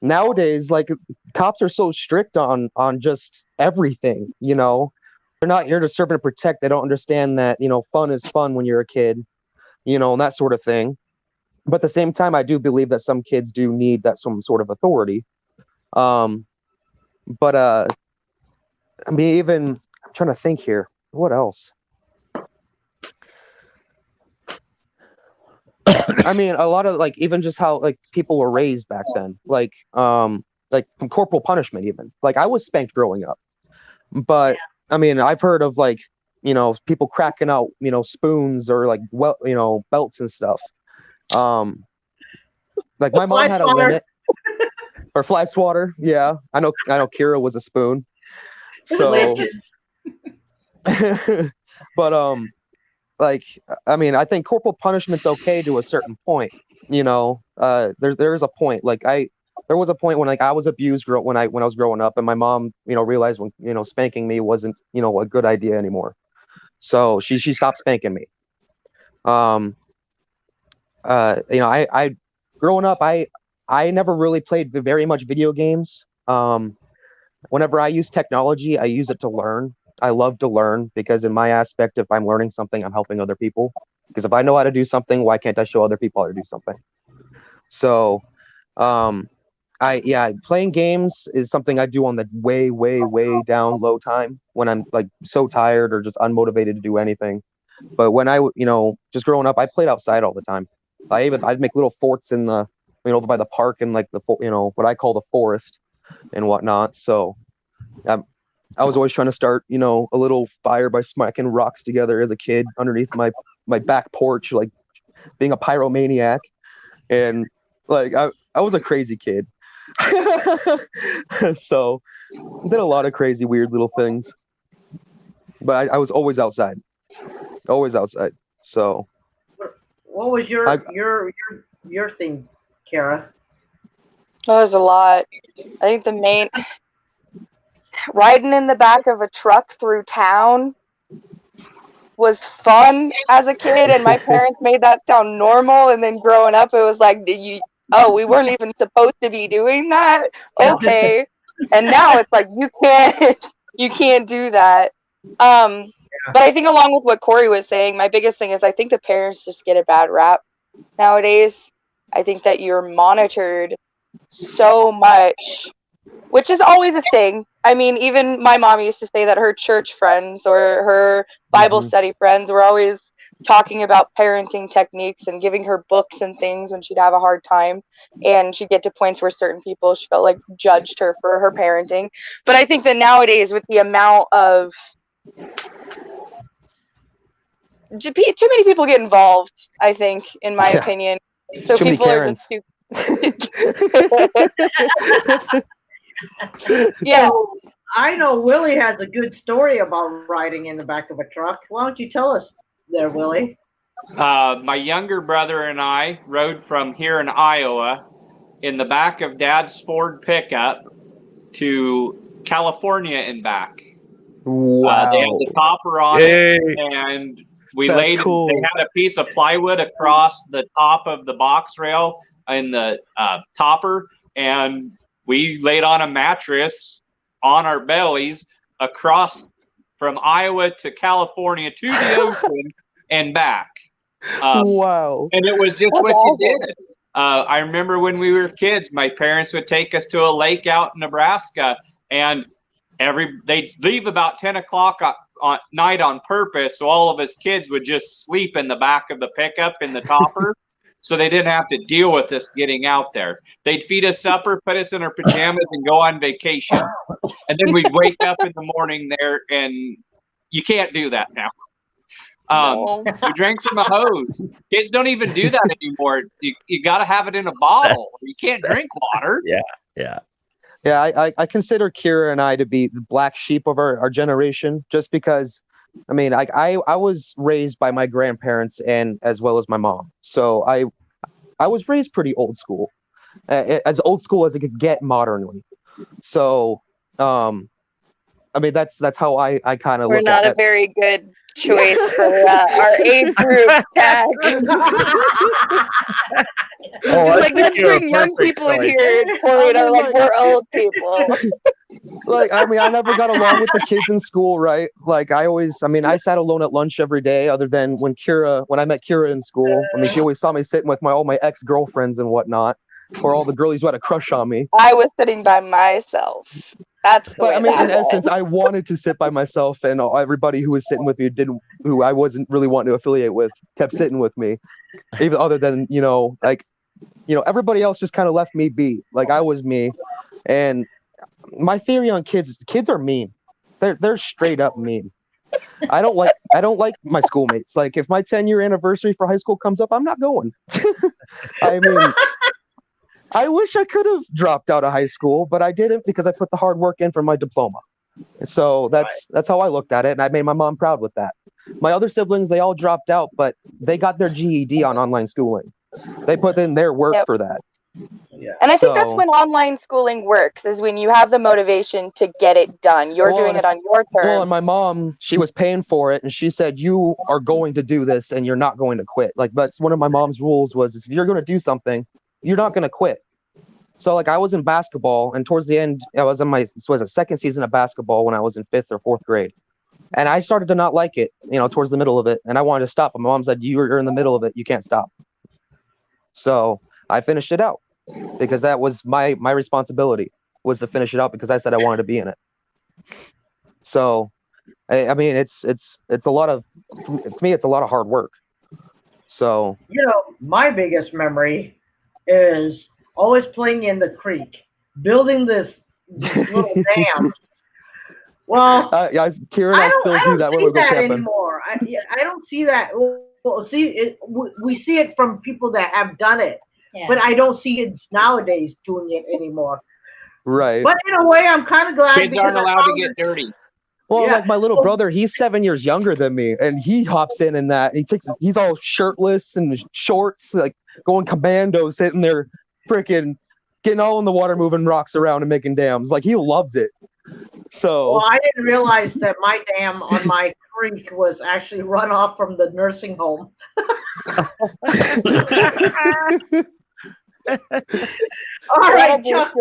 Nowadays, like cops are so strict on just everything, you know. They're not here to serve and protect. They don't understand that, you know, fun is fun when you're a kid, you know, and that sort of thing. But at the same time, I do believe that some kids do need that some sort of authority. But I mean, even I'm trying to think here. What else? I mean, a lot of like even just how like people were raised back then, like from corporal punishment. Even like I was spanked growing up, but I mean, I've heard of like people cracking out, spoons or like belts and stuff. Like my mom had a limit. Or fly swatter, yeah. I know Kira was a spoon. So but like, I mean, I think corporal punishment's okay to a certain point. There's a point. Like there was a point when like I was abused when I was growing up, and my mom, realized when spanking me wasn't a good idea anymore. So she stopped spanking me. I growing up, I never really played very much video games. Whenever I use technology, I use it to learn. I love to learn because in my aspect, if I'm learning something, I'm helping other people. Because if I know how to do something, why can't I show other people how to do something? So, playing games is something I do on the way, way, way down low time when I'm like so tired or just unmotivated to do anything. But when just growing up, I played outside all the time. I'd make little forts in the, over by the park and like the, what I call the forest and whatnot. So I was always trying to start, a little fire by smacking rocks together as a kid underneath my back porch, like being a pyromaniac. And like, I was a crazy kid. So did a lot of crazy, weird little things. But I was always outside. Always outside. So what was your thing, Kara? That was a lot. I think the main riding in the back of a truck through town was fun as a kid, and my parents made that sound normal. And then growing up, it was like, we weren't even supposed to be doing that. Okay. And now it's like you can't do that. But I think along with what Corey was saying, my biggest thing is I think the parents just get a bad rap nowadays. I think that you're monitored so much, which is always a thing. I mean, even my mom used to say that her church friends or her Bible study friends were always talking about parenting techniques and giving her books and things when she'd have a hard time. And she'd get to points where certain people, she felt like, judged her for her parenting. But I think that nowadays, with the amount of too many people get involved, I think, in my opinion. So too people are just yeah. So, I know Willie has a good story about riding in the back of a truck. Why don't you tell us there, Willie? My younger brother and I rode from here in Iowa in the back of Dad's Ford pickup to California and back. Wow. They had the topper on it, and we laid. Cool. They had a piece of plywood across the top of the box rail in the topper, and we laid on a mattress on our bellies across from Iowa to California to the ocean and back. Wow. And it was just what you did. I remember when we were kids, my parents would take us to a lake out in Nebraska, and they'd leave about 10 o'clock on night on purpose, so all of us kids would just sleep in the back of the pickup in the topper. So they didn't have to deal with us getting out there. They'd feed us supper, put us in our pajamas, and go on vacation. And then we'd wake up in the morning there, and you can't do that now. We drank from a hose. Kids don't even do that anymore. You got to have it in a bottle. You can't drink water. Yeah. I consider Kira and I to be the black sheep of our generation, just because, I mean, I was raised by my grandparents and as well as my mom. So I was raised pretty old school, as old school as it could get modernly. So, I mean, that's how I kind of look at it. We're not a very good choice for our age group tag. Let's bring young people in here, Corey, and are like, we're old people. Like, I mean, I never got along with the kids in school, right? Like, I sat alone at lunch every day, other than when I met Kira in school. I mean, she always saw me sitting with all my ex-girlfriends and whatnot, or all the girlies who had a crush on me. I was sitting by myself. But I mean, in essence, I wanted to sit by myself, and everybody who was sitting with me who I wasn't really wanting to affiliate with, kept sitting with me. Even other than, everybody else just kind of left me be. Like, I was me. And my theory on kids are mean. They're straight up mean. I don't like my schoolmates. Like if my 10-year anniversary for high school comes up, I'm not going. I mean, I wish I could have dropped out of high school, but I didn't because I put the hard work in for my diploma. So that's how I looked at it, and I made my mom proud with that. My other siblings, they all dropped out, but they got their GED on online schooling. They put in their work for that. Yeah. And I think that's when online schooling works, is when you have the motivation to get it done. You're doing it on your terms. Well, and my mom, she was paying for it, and she said, you are going to do this, and you're not going to quit. Like, that's one of my mom's rules was, if you're going to do something, you're not going to quit. So, like, I was in basketball, and towards the end, I was in my second season of basketball when I was in 5th or 4th grade. And I started to not like it, towards the middle of it, and I wanted to stop. But my mom said, you're in the middle of it. You can't stop. So I finished it out because that was my responsibility, was to finish it out, because I said I wanted to be in it. So, I mean, it's a lot of, to me, it's a lot of hard work. So, my biggest memory is always playing in the creek, building these little dams. Well, Kieran, I still do that when we go camping. Anymore. I don't see that. Well, we see it from people that have done it, but I don't see it nowadays doing it anymore. Right. But in a way, I'm kind of glad. Kids aren't allowed to get dirty. Well, like my little brother, he's 7 years younger than me, and he hops in that. He's all shirtless and shorts, like going commando, sitting there, freaking getting all in the water, moving rocks around and making dams. Like, he loves it. So. Well, I didn't realize that my dam on my creek was actually run off from the nursing home. All right, Chuck,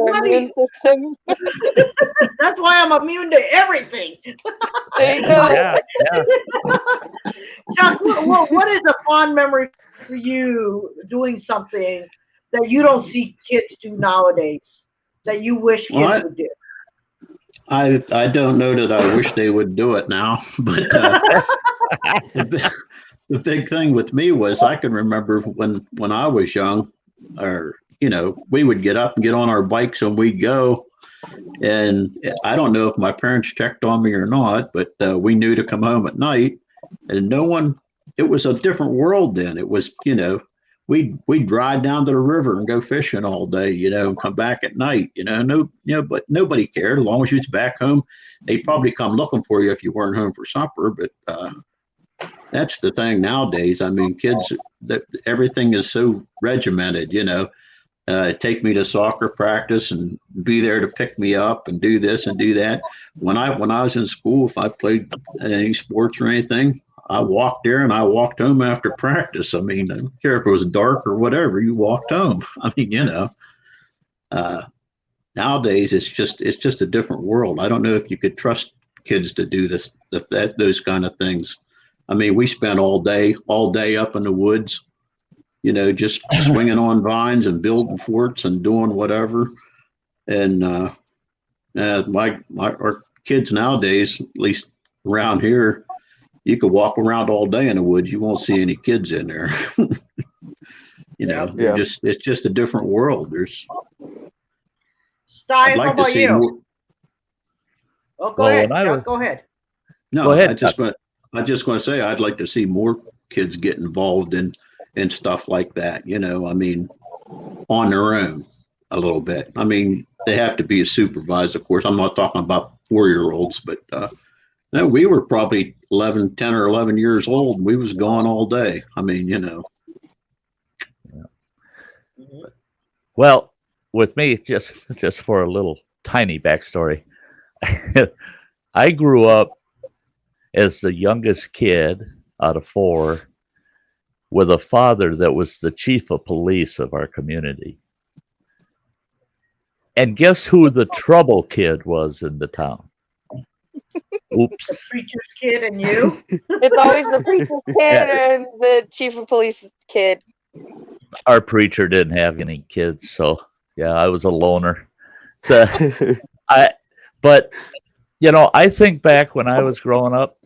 that's why I'm immune to everything. There you go. Yeah. Chuck, what is a fond memory for you doing something that you don't see kids do nowadays that you wish kids would do? I don't know that I wish they would do it now, but the big thing with me was I can remember when I was young, or we would get up and get on our bikes and we'd go. And I don't know if my parents checked on me or not, but we knew to come home at night, and it was a different world then. It was, we'd ride down to the river and go fishing all day, and come back at night, but nobody cared as long as you was back home. They'd probably come looking for you if you weren't home for supper. But that's the thing nowadays. I mean, kids, everything is so regimented, take me to soccer practice and be there to pick me up and do this and do that. When I was in school, if I played any sports or anything, I walked there and I walked home after practice. I mean, I don't care if it was dark or whatever, you walked home. I mean, nowadays it's just a different world. I don't know if you could trust kids to do those kind of things. I mean, we spent all day up in the woods, just swinging on vines and building forts and doing whatever. And our kids nowadays, at least around here, you could walk around all day in the woods. You won't see any kids in there. It's just a different world. I'd like to see more. Oh, go ahead. Go ahead. No, go ahead. I just going to say I'd like to see more kids get involved in stuff like that. I mean, on their own a little bit. I mean, they have to be supervised, of course. I'm not talking about 4-year-olds, but no, we were probably 10 or 11 years old, and we was gone all day. I mean, Yeah. Well, with me, just for a little tiny backstory, I grew up as the youngest kid out of 4 with a father that was the chief of police of our community. And guess who the trouble kid was in the town? Oops. The preacher's kid and you? It's always the preacher's kid and the chief of police's kid. Our preacher didn't have any kids, so yeah, I was a loner. But I think back when I was growing up,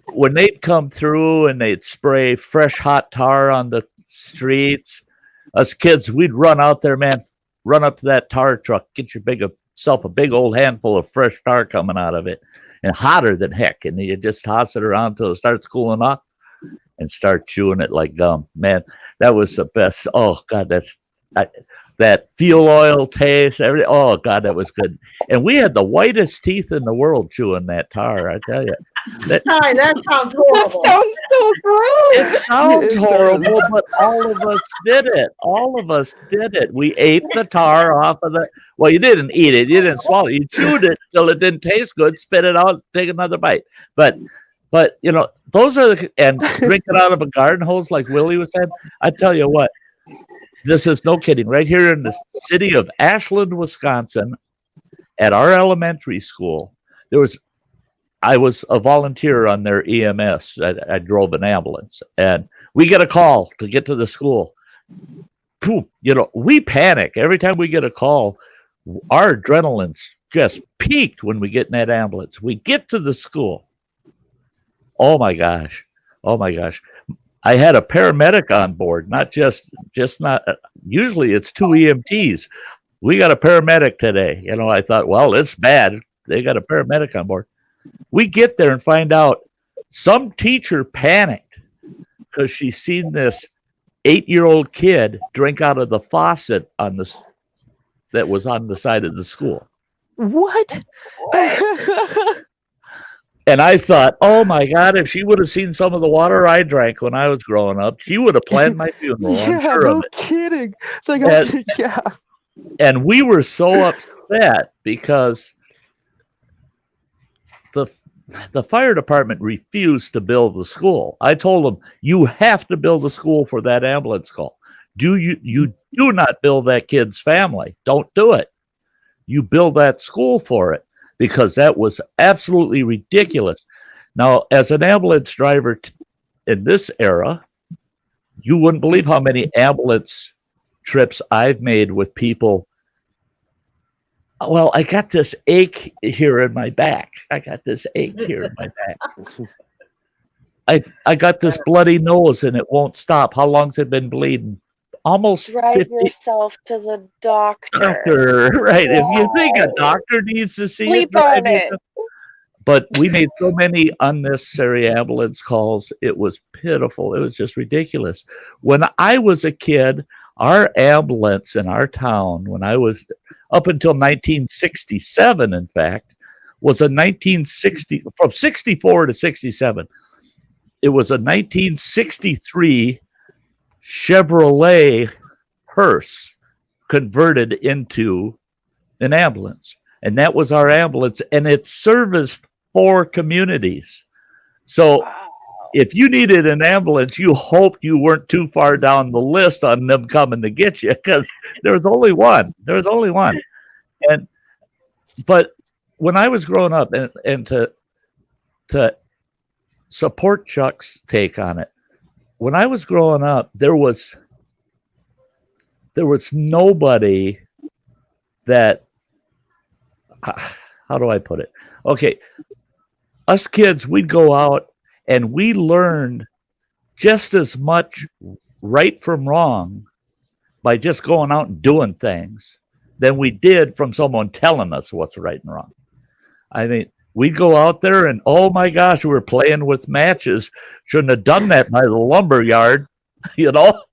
when they'd come through and they'd spray fresh hot tar on the streets, us kids, we'd run out there, man, run up to that tar truck, get yourself a big old handful of fresh tar coming out of it, and hotter than heck. And you just toss it around until it starts cooling off and start chewing it like gum. Man, that was the best. Oh, God, that fuel oil taste, everything. Oh, God, that was good. And we had the whitest teeth in the world chewing that tar, I tell you. That sounds That horrible. sounds so gross. It sounds It horrible, does. but all of us did it. All of us did it. We ate the tar off of the. Well, you didn't eat it. You didn't swallow it. You chewed it till it didn't taste good. Spit it out. Take another bite. But you know, those are and drink it out of a garden hose, like Willie was saying. I tell you what, this is no kidding. Right here in the city of Ashland, Wisconsin, at our elementary school, I was a volunteer on their EMS. I drove an ambulance, and we get a call to get to the school. You know, we panic every time we get a call. Our adrenaline's just peaked when we get in that ambulance. We get to the school. Oh my gosh! Oh my gosh! I had a paramedic on board, not just not. Usually it's 2 EMTs. We got a paramedic today. You know, I thought, well, it's bad. They got a paramedic on board. We get there and find out some teacher panicked because she's seen this 8-year-old kid drink out of the faucet that was on the side of the school. What? And I thought, oh my God, if she would have seen some of the water I drank when I was growing up, she would have planned my funeral. I'm sure no of it. kidding. It's like, yeah. And we were so upset because the fire department refused to build the school. I told them, you have to build a school for that ambulance call. You do not build that kid's family. Don't do it. You build that school for it, because that was absolutely ridiculous. Now, as an ambulance driver in this era, you wouldn't believe how many ambulance trips I've made with people. Well, I got this ache here in my back. I got this ache here in my back. I got this bloody nose and it won't stop. How long's it been bleeding? Almost Drive 50. yourself to the doctor. Doctor, right? If you think a doctor needs to see Sleep it, drive on it. yourself. But we made so many unnecessary ambulance calls. It was pitiful. It was just ridiculous. When I was a kid, our ambulance in our town, when I was up until 1967, in fact, was a 1960, from 64 to 67. It was a 1963 Chevrolet hearse converted into an ambulance. And that was our ambulance, and it serviced 4 communities. So if you needed an ambulance, you hoped you weren't too far down the list on them coming to get you, because there was only one. There was only one. But when I was growing up, and to support Chuck's take on it, when I was growing up, there was nobody that, how do I put it? Okay, us kids, we'd go out and we learned just as much right from wrong by just going out and doing things than we did from someone telling us what's right and wrong. I mean, we'd go out there and, oh my gosh, we were playing with matches. Shouldn't have done that by the lumber yard, you know?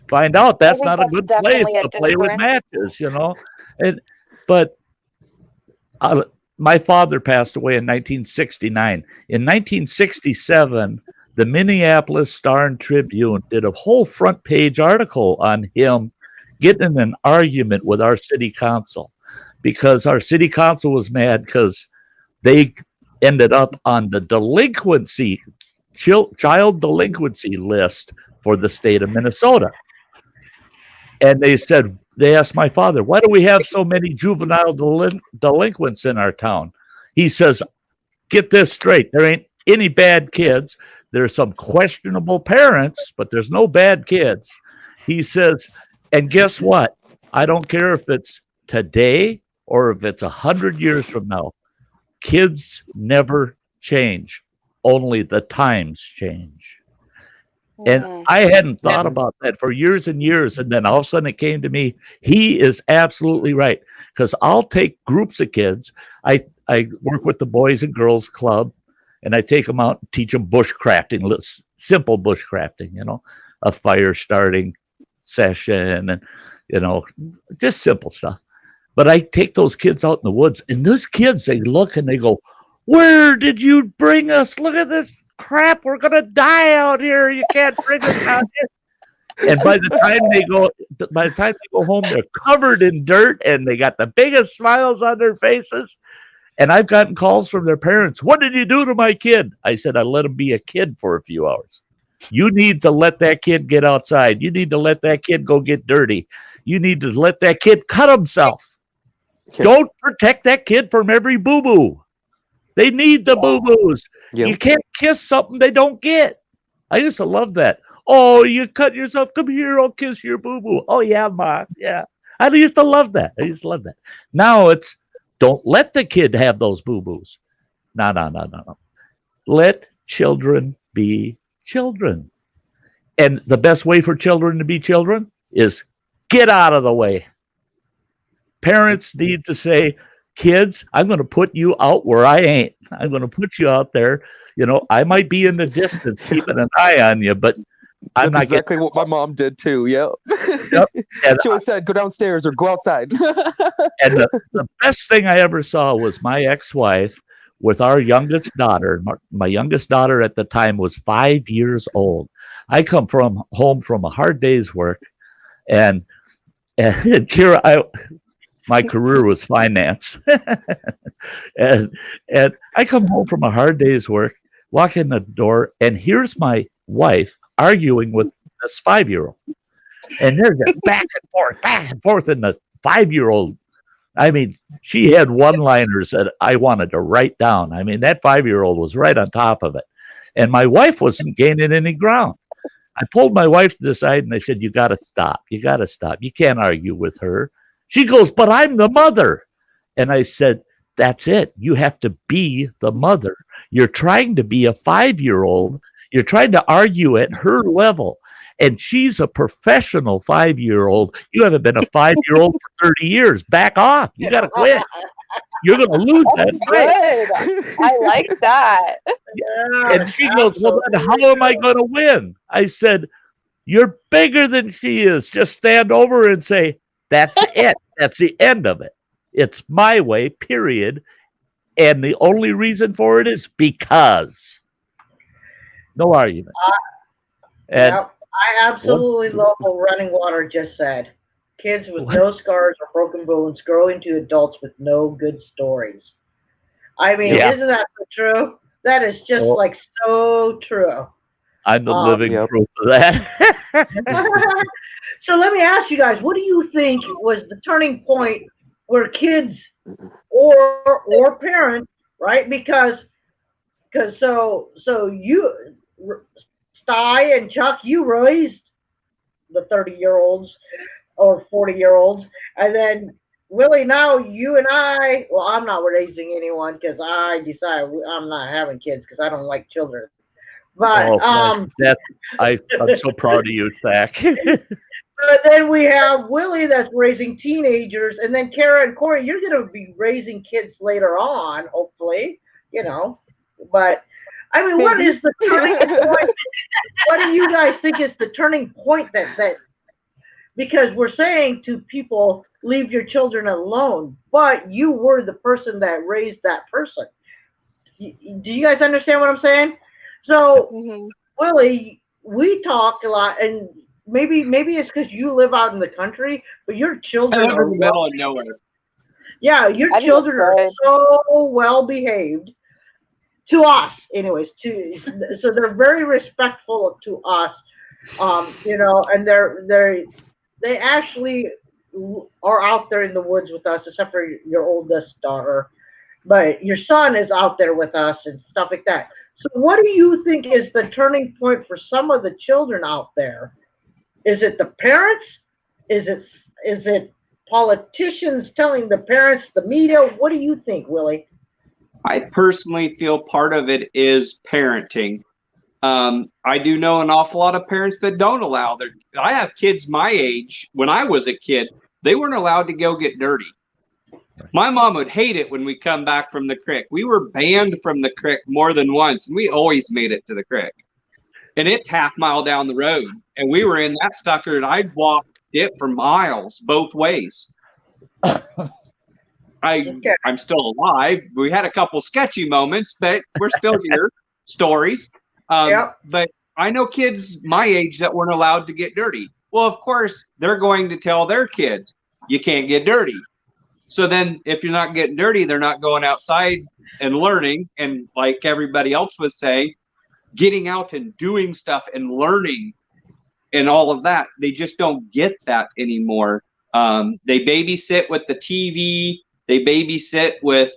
Find out that's not a good place to play with matches, you know? But my father passed away in 1969. In 1967, the Minneapolis Star and Tribune did a whole front page article on him getting in an argument with our city council, because our city council was mad because they ended up on the child delinquency list for the state of Minnesota. And they asked my father, why do we have so many juvenile delinquents in our town? He says, get this straight. There ain't any bad kids. There's some questionable parents, but there's no bad kids. He says, and guess what? I don't care if it's today or if it's 100 years from now. Kids never change. Only the times change. And I hadn't thought about that for years and years. And then all of a sudden it came to me. He is absolutely right. Because I'll take groups of kids. I work with the Boys and Girls Club, and I take them out and teach them bushcrafting, simple bushcrafting, a fire starting session and, just simple stuff. But I take those kids out in the woods, and those kids, they look and they go, "Where did you bring us? Look at this crap. We're going to die out here. You can't bring us out here." And by the time they go home, they're covered in dirt and they got the biggest smiles on their faces. And I've gotten calls from their parents. "What did you do to my kid?" I said, "I let him be a kid for a few hours. You need to let that kid get outside. You need to let that kid go get dirty. You need to let that kid cut himself. Okay. Don't protect that kid from every boo-boo. They need the boo-boos. Yep. You can't kiss something they don't get." I used to love that. "Oh, you cut yourself. Come here. I'll kiss your boo-boo." "Oh, yeah, Ma. Yeah." I used to love that. Now it's, don't let the kid have those boo-boos. No. Let children be children. And the best way for children to be children is get out of the way. Parents need to say, "Kids, I'm going to put you out where I ain't. I'm going to put you out there. I might be in the distance keeping an eye on you, but I'm not." That's exactly what my mom did too. Yep. And she always said, "Go downstairs or go outside." And the best thing I ever saw was my ex-wife with our youngest daughter. My youngest daughter at the time was 5 years old. I come home from a hard day's work, and here my career was finance. and I come home from a hard day's work, walk in the door, and here's my wife arguing with this 5-year-old. And they're just back and forth. And the 5-year-old, I mean, she had one-liners that I wanted to write down. I mean, that 5-year-old was right on top of it. And my wife wasn't gaining any ground. I pulled my wife to the side and I said, "You got to stop. You got to stop. You can't argue with her." She goes, "But I'm the mother." And I said, "That's it. You have to be the mother. You're trying to be a 5-year-old. You're trying to argue at her level. And she's a professional 5-year-old. You haven't been a 5-year-old for 30 years. Back off. You got to quit. You're going to lose that fight." I like that. And she goes, "Well, then how am I going to win?" I said, "You're bigger than she is. Just stand over and say, 'That's it. That's the end of it. It's my way, period. And the only reason for it is because.'" No argument. Yep. I absolutely love what Running Water just said. Kids with no scars or broken bones grow into adults with no good stories. I mean, isn't that so true? That is just so true. I'm the living proof of that. So let me ask you guys, what do you think was the turning point where kids or parents, right? Because so you, Sty and Chuck, you raised the 30-year-olds or 40-year-olds, and then Willie, now you and I, well, I'm not raising anyone because I decided I'm not having kids because I don't like children. But I'm so proud of you, Thack. But then we have Willie that's raising teenagers, and then Kara and Corey, you're going to be raising kids later on, hopefully, But I mean, what is the turning point? What do you guys think is the turning point that because we're saying to people, leave your children alone, but you were the person that raised that person. Do you guys understand what I'm saying? So, Willie, we talked a lot, and maybe it's because you live out in the country, but your children are in the middle of nowhere. Yeah, your children are so well behaved to us, anyways. So they're very respectful to us, and they actually are out there in the woods with us, except for your oldest daughter. But your son is out there with us and stuff like that. So what do you think is the turning point for some of the children out there? Is it the parents? Is it politicians telling the parents, the media? What do you think, Willie? I personally feel part of it is parenting. I do know an awful lot of parents that don't allow I have kids my age. When I was a kid, they weren't allowed to go get dirty. My mom would hate it when we come back from the creek. We were banned from the creek more than once, and we always made it to the creek. And it's half-mile down the road, and we were in that sucker, and I'd walk it for miles both ways. I'm still alive. We had a couple sketchy moments, but we're still here. Stories. But I know kids my age that weren't allowed to get dirty. Well, of course, they're going to tell their kids, you can't get dirty. So then if you're not getting dirty, they're not going outside and learning. And like everybody else was saying, getting out and doing stuff and learning and all of that. They just don't get that anymore. They babysit with the TV. They babysit with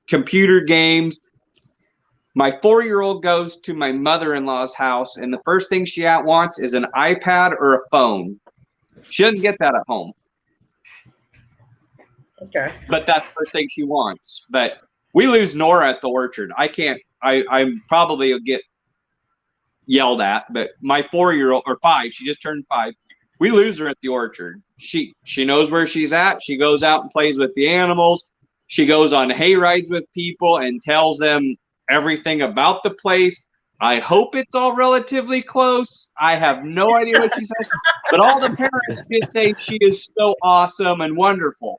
computer games. My 4-year-old goes to my mother-in-law's house, and the first thing she wants is an iPad or a phone. She doesn't get that at home. Okay. But that's the first thing she wants. But we lose Nora at the orchard. I'm probably will get yelled at, but my 4-year-old, or 5, she just turned 5. We lose her at the orchard. She knows where she's at. She goes out and plays with the animals. She goes on hay rides with people and tells them everything about the place. I hope it's all relatively close. I have no idea what she says, but all the parents just say she is so awesome and wonderful.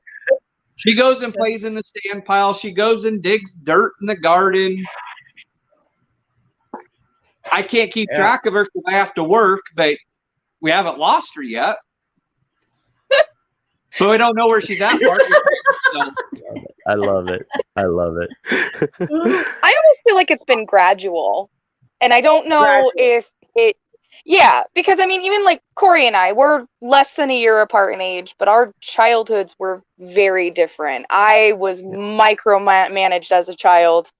She goes and plays in the sand pile. She goes and digs dirt in the garden. I can't keep track of her because I have to work, but we haven't lost her yet. But we don't know where she's at, Mark. So. I love it. I love it. I almost feel like it's been gradual. And I don't know if it, because I mean, even like Corey and I, we're less than a year apart in age, but our childhoods were very different. I was micromanaged as a child.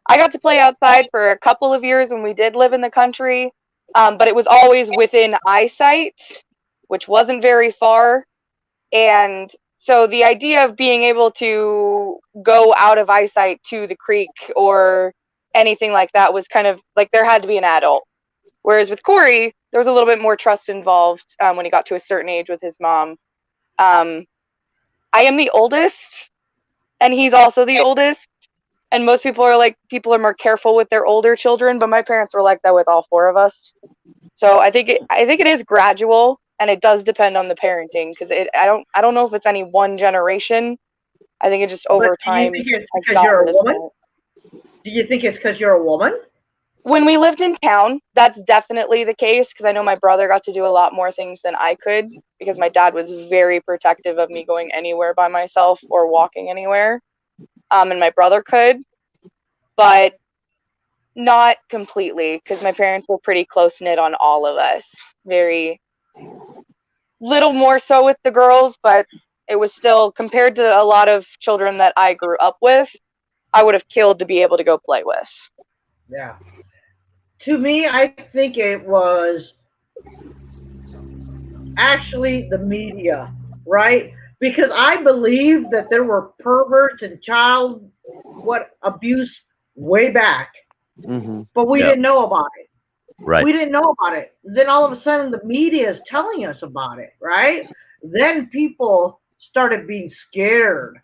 I got to play outside for a couple of years when we did live in the country, but it was always within eyesight, which wasn't very far. And so the idea of being able to go out of eyesight to the creek or anything like that was kind of like there had to be an adult. Whereas with Corey, there was a little bit more trust involved when he got to a certain age with his mom. I am the oldest, and he's also the oldest. And most people are more careful with their older children, but my parents were like that with all 4 of us. So I think it is gradual, and it does depend on the parenting because I don't know if it's any one generation. I think it just over time. Do you think it's because you're a woman? Do you think it's because you're a woman? When we lived in town, that's definitely the case because I know my brother got to do a lot more things than I could because my dad was very protective of me going anywhere by myself or walking anywhere. And my brother could, but not completely because my parents were pretty close-knit on all of us. Very little more so with the girls, but it was still, compared to a lot of children that I grew up with, I would have killed to be able to go play with. Yeah. To me, I think it was actually the media, right? Because I believe that there were perverts and child abuse way back, but we didn't know about it. Right. We didn't know about it. Then all of a sudden, the media is telling us about it, right? Then people started being scared,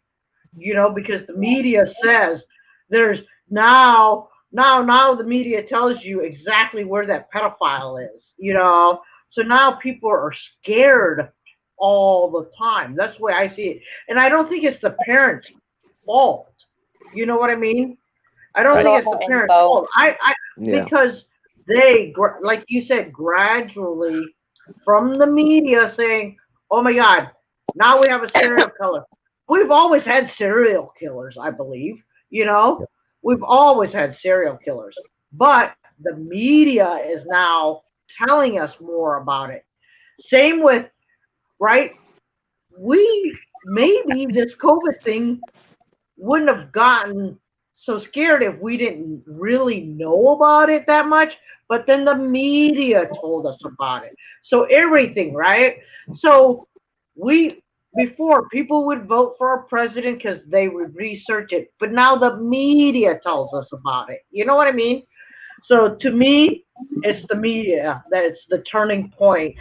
because the media says there's now the media tells you exactly where that pedophile is, So now people are scared all the time. That's the way I see it. And I don't think it's the parents' fault. You know what I mean? I don't think it's the parents' fault. Because they, like you said, gradually from the media saying, oh my God, now we have a serial killer. We've always had serial killers, I believe, We've always had serial killers. But the media is now telling us more about it. Same with, right? Maybe this COVID thing wouldn't have gotten so scared if we didn't really know about it that much, but then the media told us about it. So everything, right? So before people would vote for a president because they would research it, but now the media tells us about it. You know what I mean? So to me, it's the media that's the turning point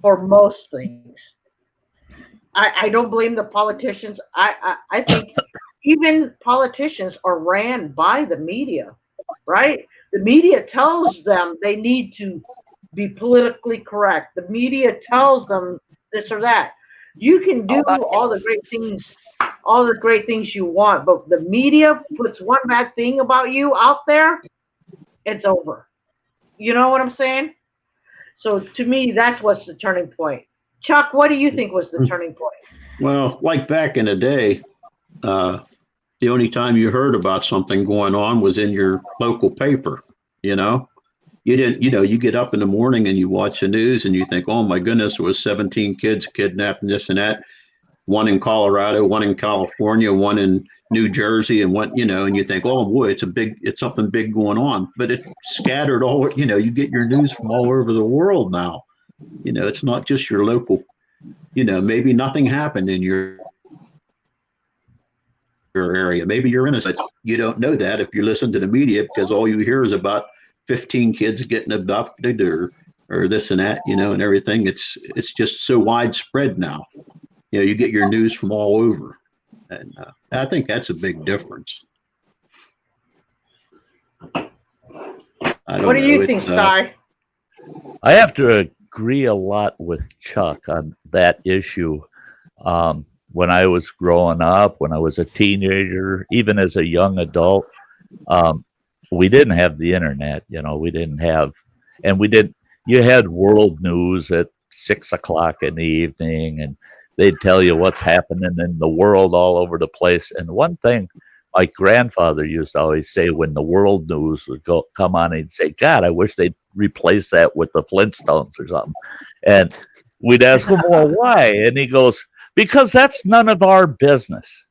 for most things. I don't blame the politicians. I think even politicians are ran by the media, right? The media tells them they need to be politically correct. The media tells them this or that. You can do all the great things you want, but the media puts one bad thing about you out there, it's over. You know what I'm saying? So to me, that's what's the turning point. Chuck, what do you think was the turning point? Well, like back in the day, the only time you heard about something going on was in your local paper. You know, you didn't. You know, you get up in the morning and you watch the news and you think, "Oh my goodness, there was 17 kids kidnapped and this and that." One in Colorado, one in California, one in New Jersey, and one, and you think, oh boy, it's something big going on. But it's scattered all, you get your news from all over the world now. It's not just your local, maybe nothing happened in your area. Maybe you're innocent. You don't know that if you listen to the media, because all you hear is about 15 kids getting abducted or this and that, and everything. It's just so widespread now. You get your news from all over. And I think that's a big difference. What do you think, Cy? I have to agree a lot with Chuck on that issue. When I was growing up, when I was a teenager, even as a young adult, we didn't have the internet. We didn't have, and we didn't. You had world news at 6 o'clock in the evening, and they'd tell you what's happening in the world all over the place. And one thing my grandfather used to always say when the world news would come on, he'd say, God, I wish they'd replace that with the Flintstones or something. And we'd ask him, well, why? And he goes, because that's none of our business.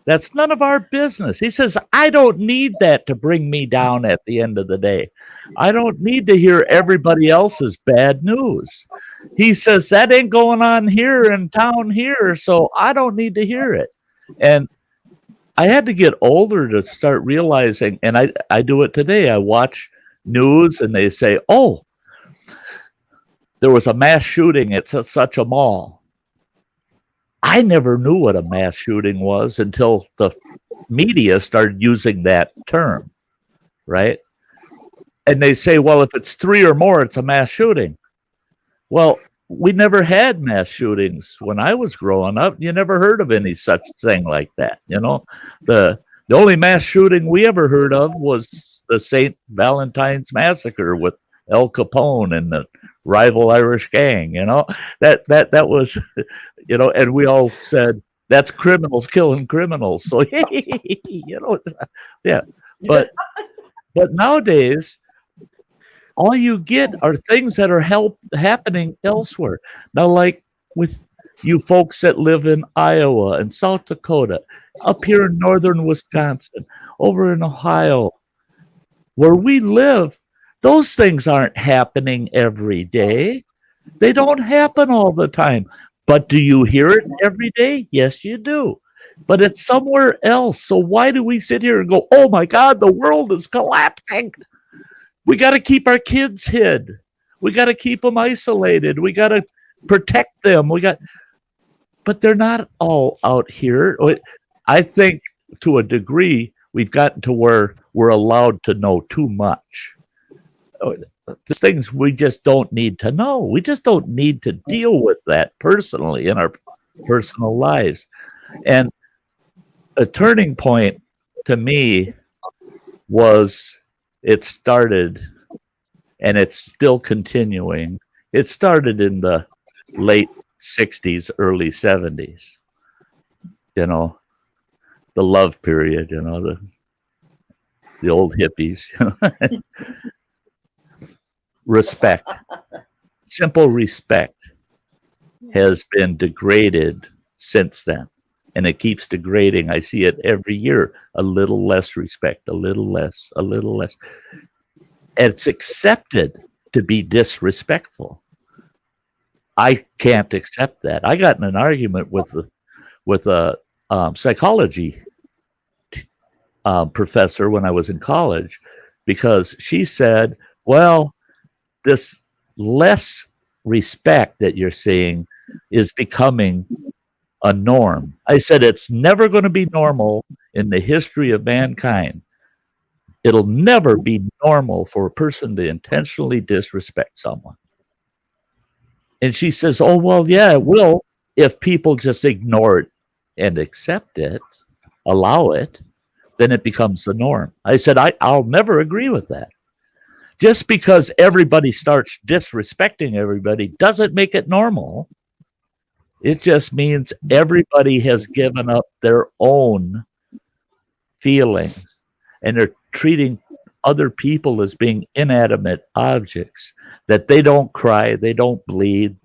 That's none of our business. He says, I don't need that to bring me down at the end of the day. I don't need to hear everybody else's bad news. He says, that ain't going on here in town here, so I don't need to hear it. And I had to get older to start realizing, and I do it today. I watch news and they say, oh, there was a mass shooting at such a mall. I never knew what a mass shooting was until the media started using that term, right? And they say, well, if it's 3 or more, it's a mass shooting. Well, we never had mass shootings when I was growing up. You never heard of any such thing like that. The only mass shooting we ever heard of was the St. Valentine's Massacre with Al Capone and the rival Irish gang. That was, and we all said that's criminals killing criminals. So, yeah. But nowadays, all you get are things that are happening elsewhere. Now, like with you folks that live in Iowa and South Dakota, up here in northern Wisconsin, over in Ohio, where we live, those things aren't happening every day. They don't happen all the time. But do you hear it every day? Yes, you do. But it's somewhere else. So why do we sit here and go, oh my God, the world is collapsing? We got to keep our kids hid. We got to keep them isolated. We got to protect them. But they're not all out here. I think to a degree, we've gotten to where we're allowed to know too much. There's things we just don't need to know. We just don't need to deal with that personally in our personal lives. And a turning point to me was it started, and it's still continuing. It started in the late 60s, early 70s. The love period, the old hippies. Respect, simple respect has been degraded since then. And it keeps degrading. I see it every year. A little less respect, a little less, a little less. And it's accepted to be disrespectful. I can't accept that. I got in an argument with a psychology professor when I was in college because she said, well, this less respect that you're seeing is becoming a norm. I said it's never going to be normal in the history of mankind. It'll never be normal for a person to intentionally disrespect someone. And she says, oh, well, yeah, it will if people just ignore it and accept it, allow it, then it becomes the norm. I said, I'll never agree with that. Just because everybody starts disrespecting everybody doesn't make it normal. It just means everybody has given up their own feelings and they're treating other people as being inanimate objects, that they don't cry, they don't bleed,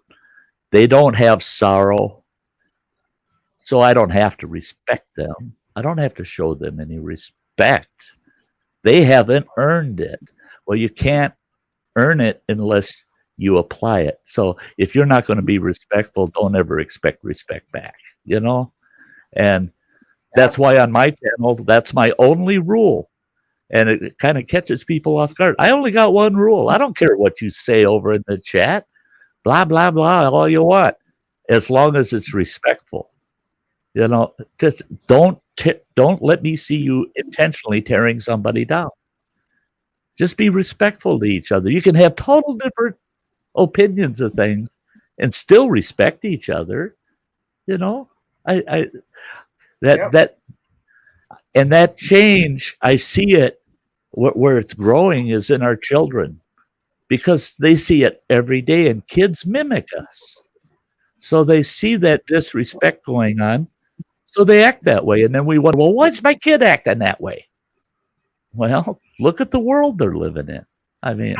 they don't have sorrow. So I don't have to respect them. I don't have to show them any respect. They haven't earned it. Well, you can't earn it unless you apply it. So if you're not going to be respectful, don't ever expect respect back, you know? And that's why on my channel, that's my only rule. And it kind of catches people off guard. I only got one rule. I don't care what you say over in the chat. Blah, blah, blah, all you want. As long as it's respectful. You know, just don't let me see you intentionally tearing somebody down. Just be respectful to each other. You can have total different opinions of things and still respect each other. You know, that change, I see it where it's growing is in our children, because they see it every day and kids mimic us. So they see that disrespect going on. So they act that way. And then we wonder, well, why's my kid acting that way? Well, look at the world they're living in. I mean,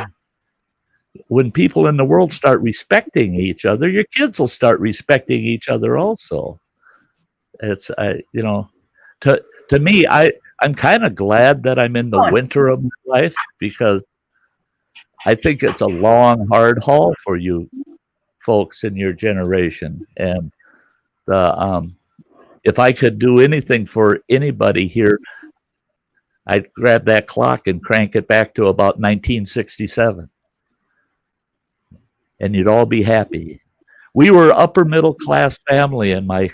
when people in the world start respecting each other, your kids will start respecting each other also. It's, you know, to me, I'm kind of glad that I'm in the winter of my life, because I think it's a long, hard haul for you folks in your generation. And if I could do anything for anybody here, I'd grab that clock and crank it back to about 1967. And you'd all be happy. We were upper middle class family, and my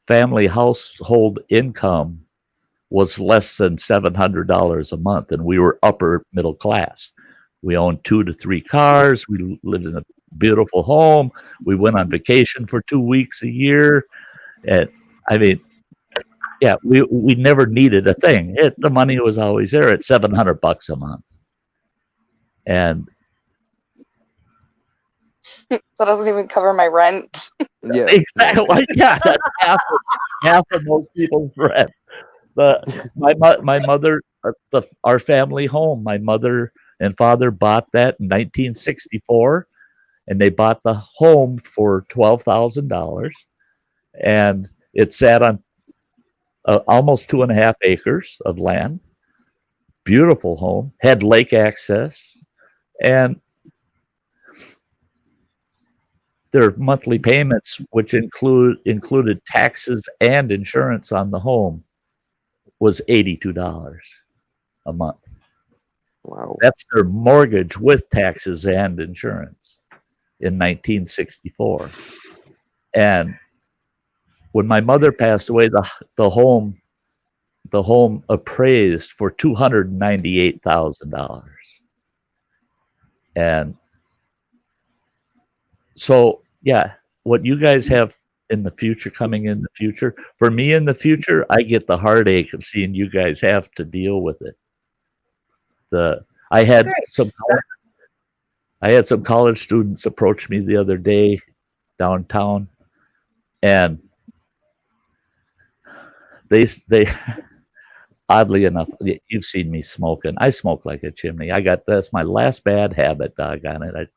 family household income was less than $700 a month, and we were upper middle class. We owned 2 to 3 cars. We lived in a beautiful home. We went on vacation for 2 weeks a year. And I mean, yeah, we never needed a thing. The money was always there at $700 a month. And that doesn't even cover my rent. Yeah. Exactly. Yeah, that's half of most people's rent. My mother, our family home, my mother and father bought that in 1964, and they bought the home for $12,000, and it sat on almost 2.5 acres of land. Beautiful home, had lake access, and their monthly payments, which included taxes and insurance on the home, was $82 a month. Wow. That's their mortgage with taxes and insurance in 1964. And when my mother passed away, the home appraised for $298,000. And so, yeah, what you guys have in the future, coming in the future, for me in the future, I get the heartache of seeing you guys have to deal with it. I had some college students approach me the other day downtown, and they oddly enough, you've seen me smoking. I smoke like a chimney. That's my last bad habit, doggone it.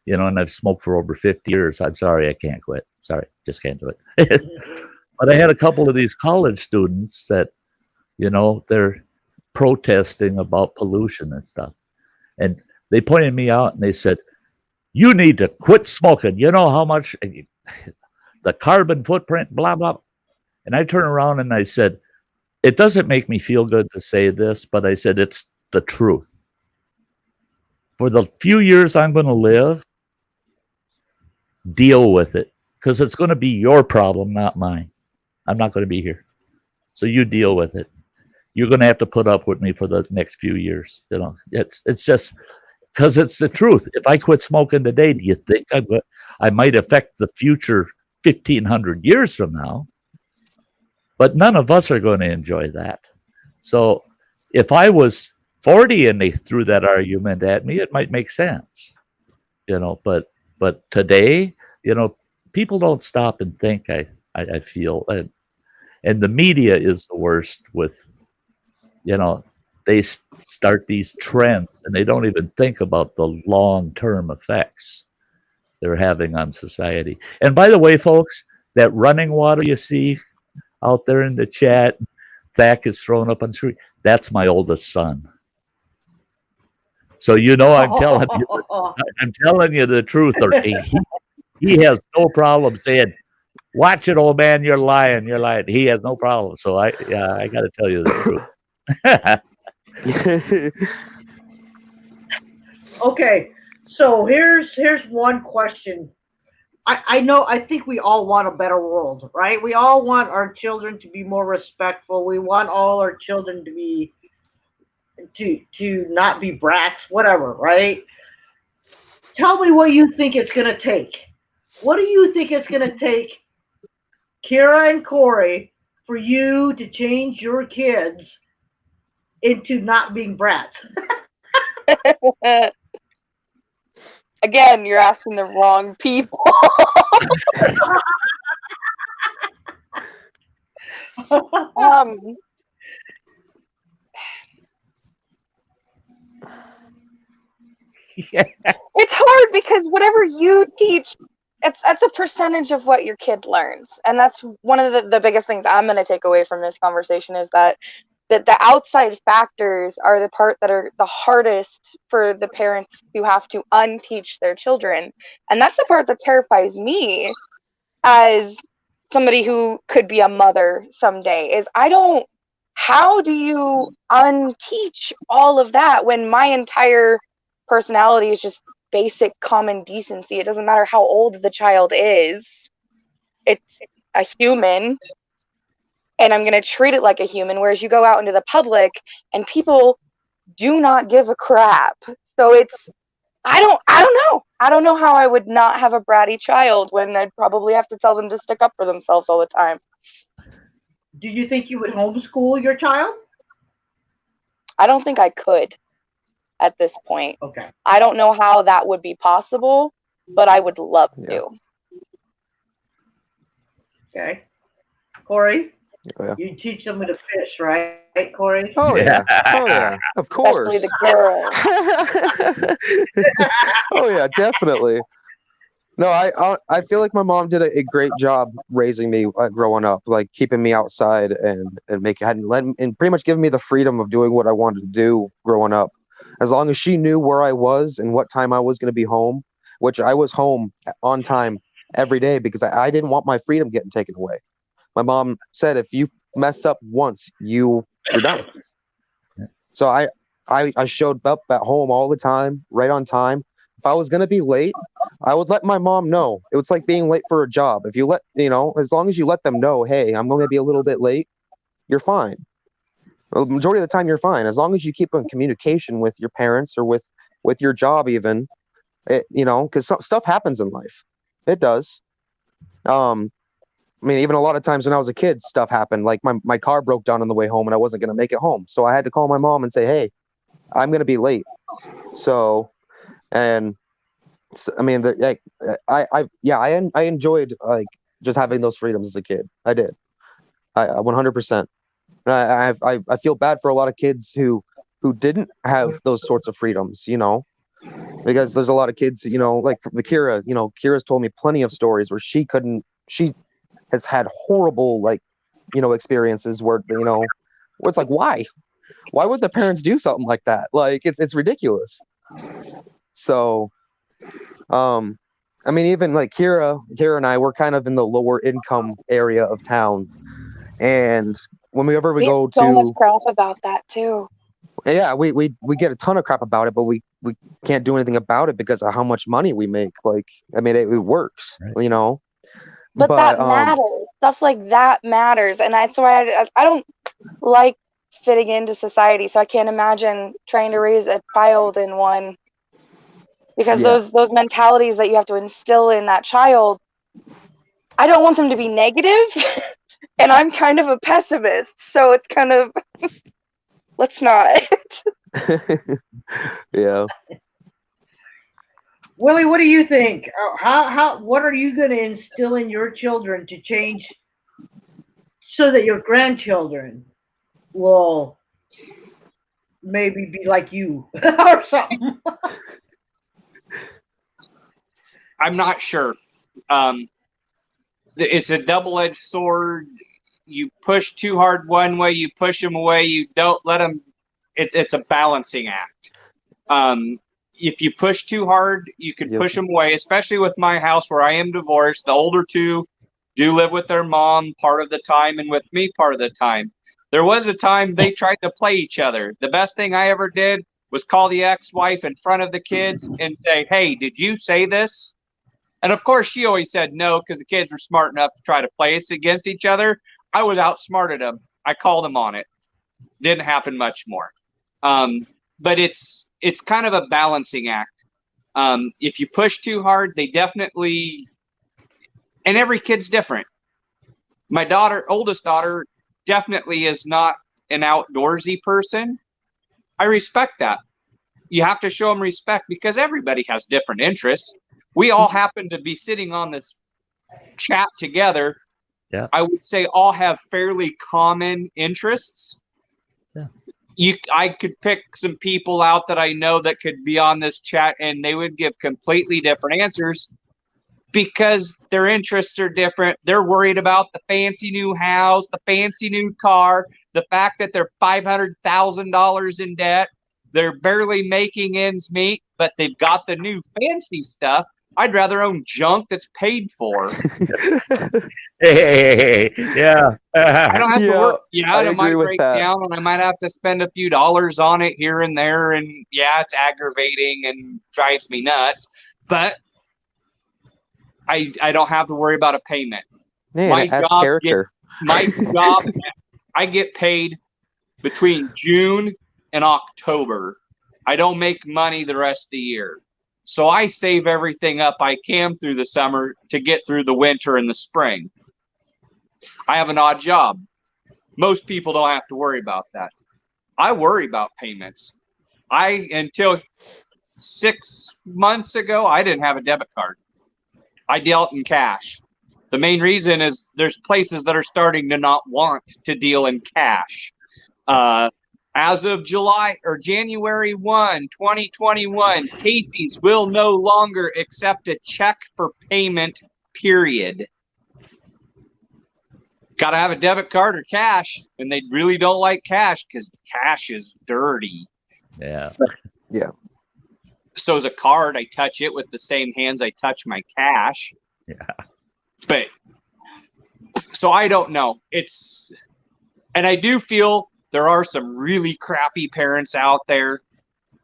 And I've smoked for over 50 years. I'm sorry, I can't quit. Sorry, just can't do it. But I had a couple of these college students that, they're protesting about pollution and stuff. And they pointed me out and they said, you need to quit smoking. You know how much the carbon footprint, blah, blah. And I turned around and I said, it doesn't make me feel good to say this, but I said, it's the truth. For the few years I'm going to live, deal with it, because it's going to be your problem, not mine. I'm not going to be here. So you deal with it. You're going to have to put up with me for the next few years. It's just because it's the truth. If I quit smoking today, do you think I might affect the future 1,500 years from now? But none of us are going to enjoy that. So if I was 40 and they threw that argument at me, it might make sense, but today, people don't stop and think. I feel, and the media is the worst with, they start these trends and they don't even think about the long-term effects they're having on society. And by the way, folks, that running water you see out there in the chat, Thack is thrown up on the screen. That's my oldest son. So I'm telling you the truth. He has no problem saying, "Watch it, old man. You're lying. You're lying." He has no problem. So I got to tell you the truth. Okay, so here's one question. I think we all want a better world, right? We all want our children to be more respectful. We want all our children to be to not be brats, whatever, right? Tell me what you think it's gonna take. What do you think it's gonna take, Kira and Corey, for you to change your kids into not being brats? Again, you're asking the wrong people. It's hard because whatever you teach, that's a percentage of what your kid learns. And that's one of the biggest things I'm going to take away from this conversation is that the outside factors are the part that are the hardest for the parents who have to unteach their children. And that's the part that terrifies me as somebody who could be a mother someday is how do you unteach all of that when my entire personality is just basic common decency? It doesn't matter how old the child is. It's a human. And I'm going to treat it like a human, whereas you go out into the public and people do not give a crap. So I don't know. I don't know how I would not have a bratty child when I'd probably have to tell them to stick up for themselves all the time. Do you think you would homeschool your child? I don't think I could at this point. Okay. I don't know how that would be possible, but I would love to. Okay. Corey? Oh, yeah. You teach them to fish, right, Corey? Oh yeah. Oh yeah. Of course. Especially the girls. Oh yeah, definitely. No, I feel like my mom did a great job raising me growing up, like keeping me outside and pretty much giving me the freedom of doing what I wanted to do growing up. As long as she knew where I was and what time I was going to be home, which I was home on time every day because I didn't want my freedom getting taken away. My mom said, if you mess up once, you're done. So I showed up at home all the time, right on time. If I was going to be late, I would let my mom know. It was like being late for a job. If you as long as you let them know, hey, I'm going to be a little bit late, you're fine. Well, the majority of the time, you're fine. As long as you keep in communication with your parents or with your job even, because stuff happens in life. It does. I mean, even a lot of times when I was a kid, stuff happened. Like my car broke down on the way home and I wasn't going to make it home. So I had to call my mom and say, hey, I'm going to be late. So, I mean, I enjoyed like just having those freedoms as a kid. I did. I 100%. I feel bad for a lot of kids who didn't have those sorts of freedoms, because there's a lot of kids, like Kira, Kira's told me plenty of stories where she has had horrible, experiences where, it's like, why would the parents do something like that? Like, it's ridiculous. So, I mean, even like Kira and I, we're kind of in the lower income area of town. And whenever we go so much crap about that too. Yeah, we get a ton of crap about it, but we can't do anything about it because of how much money we make. Like, I mean, it works, right. But that matters. Stuff like that matters, and that's why I don't like fitting into society. So I can't imagine trying to raise a child in one, because those mentalities that you have to instill in that child, I don't want them to be negative, and I'm kind of a pessimist, so it's kind of let's not. Yeah. Willie, what do you think? What are you going to instill in your children to change so that your grandchildren will maybe be like you or something? I'm not sure. It's a double-edged sword. You push too hard one way, you push them away. You don't let them. It's a balancing act. If you push too hard, you could push them away, especially with my house where I am divorced. The older two do live with their mom part of the time and with me part of the time. There was a time they tried to play each other. The best thing I ever did was call the ex-wife in front of the kids and say, hey, did you say this? And of course, she always said no, because the kids were smart enough to try to play us against each other. I was outsmarted them. I called them on it. Didn't happen much more. But it's kind of a balancing act. If you push too hard, they definitely, and every kid's different. My oldest daughter, definitely is not an outdoorsy person. I respect that. You have to show them respect because everybody has different interests. We all happen to be sitting on this chat together. Yeah. I would say all have fairly common interests. Yeah. I could pick some people out that I know that could be on this chat and they would give completely different answers because their interests are different. They're worried about the fancy new house, the fancy new car, the fact that they're $500,000 in debt. They're barely making ends meet, but they've got the new fancy stuff. I'd rather own junk that's paid for. Hey, yeah. I don't have to work. I It might agree with break that. down and I might have to spend a few dollars on it here and there. And yeah, it's aggravating and drives me nuts. But I don't have to worry about a payment. Man, My it adds job character. My job, I get paid between June and October. I don't make money the rest of the year. So I save everything up I can through the summer to get through the winter and the spring. I have an odd job. Most people don't have to worry about that. I worry about payments. Until 6 months ago, I didn't have a debit card. I dealt in cash. The main reason is there's places that are starting to not want to deal in cash. As of January 1, 2021, Casey's will no longer accept a check for payment, period. Got to have a debit card or cash, and they really don't like cash because cash is dirty. Yeah. Yeah. So as a card, I touch it with the same hands I touch my cash. Yeah. But so I don't know. And I do feel there are some really crappy parents out there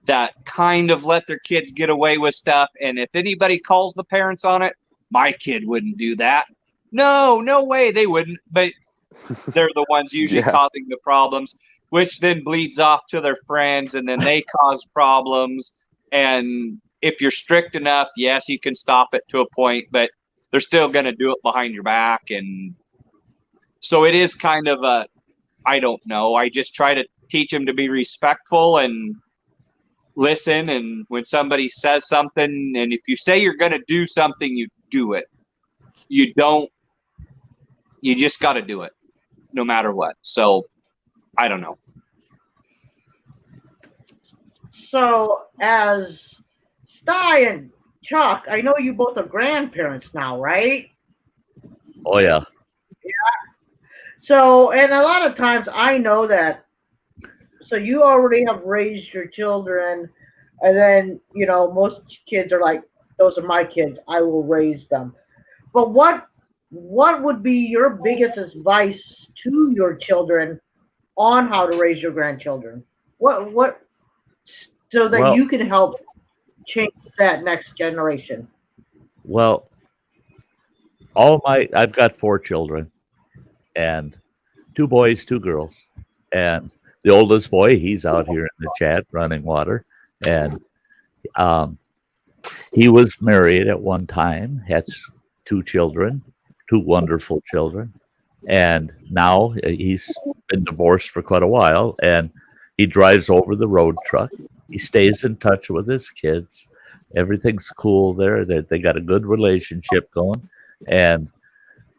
that kind of let their kids get away with stuff. And if anybody calls the parents on it, my kid wouldn't do that. No way they wouldn't. But they're the ones usually causing the problems, which then bleeds off to their friends and then they cause problems. And if you're strict enough, yes, you can stop it to a point, but they're still going to do it behind your back. And so it is kind of I don't know. I just try to teach them to be respectful and listen. And when somebody says something, and if you say you're going to do something, you do it. You just got to do it no matter what. So I don't know. So as Sty and Chuck, I know you both are grandparents now, right? Oh, yeah. So, and a lot of times I know that, so you already have raised your children, and then, most kids are like, those are my kids, I will raise them. But what would be your biggest advice to your children on how to raise your grandchildren? What so that you can help change that next generation? Well, I've got 4 children, and 2 boys, 2 girls, and the oldest boy, he's out here in the chat running water, and he was married at one time, has 2 children, 2 wonderful children, and now he's been divorced for quite a while, and he drives over the road truck. He stays in touch with his kids. Everything's cool there. They got a good relationship going, and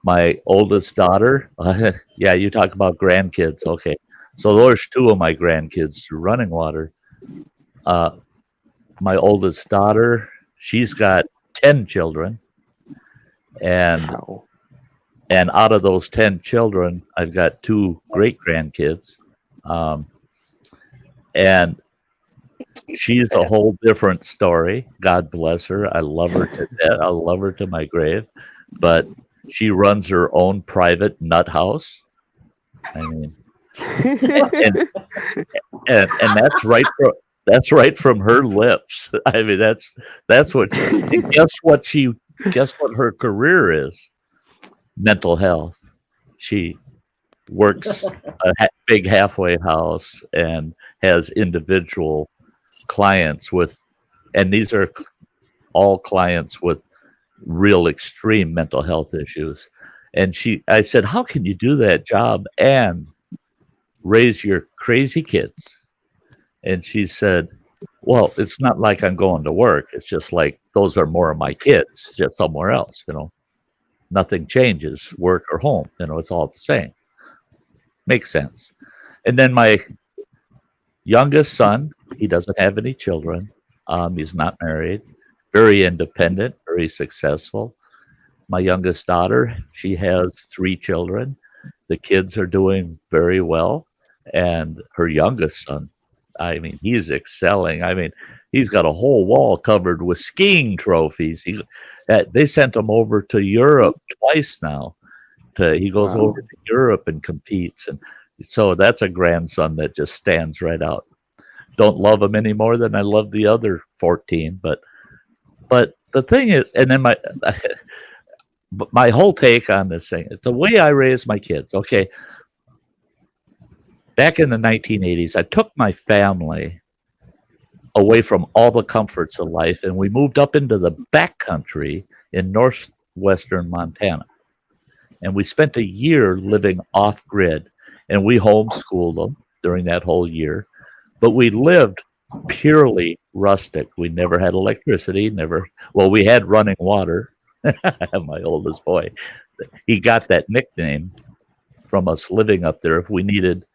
my oldest daughter, yeah, you talk about grandkids. Okay. So there's 2 of my grandkids through running water. My oldest daughter, she's got 10 children. And Wow. and out of those 10 children, I've got 2 great grandkids. And she's a whole different story. God bless her. I love her to death. I love her to my grave. But she runs her own private nut house. I mean, and that's right from her lips. I mean, that's what. And guess what her career is? Mental health. She works a big halfway house and has individual clients and these are all clients with real extreme mental health issues. And I said, how can you do that job and raise your crazy kids? And she said, well, it's not like I'm going to work. It's just like those are more of my kids, just somewhere else, Nothing changes, work or home, it's all the same. Makes sense. And then my youngest son, he doesn't have any children. He's not married, very independent, very successful. My youngest daughter, she has 3 children. The kids are doing very well. And her youngest son, I mean, he's excelling. I mean, he's got a whole wall covered with skiing trophies. They sent him over to Europe twice now. He goes over to Europe and competes. And so that's a grandson that just stands right out. Don't love him any more than I love the other 14. But the thing is, and then my whole take on this thing, the way I raise my kids, okay, back in the 1980s, I took my family away from all the comforts of life, and we moved up into the backcountry in northwestern Montana. And we spent a year living off-grid, and we homeschooled them during that whole year. But we lived purely rustic. We never had electricity, we had running water. My oldest boy, he got that nickname from us living up there. If we needed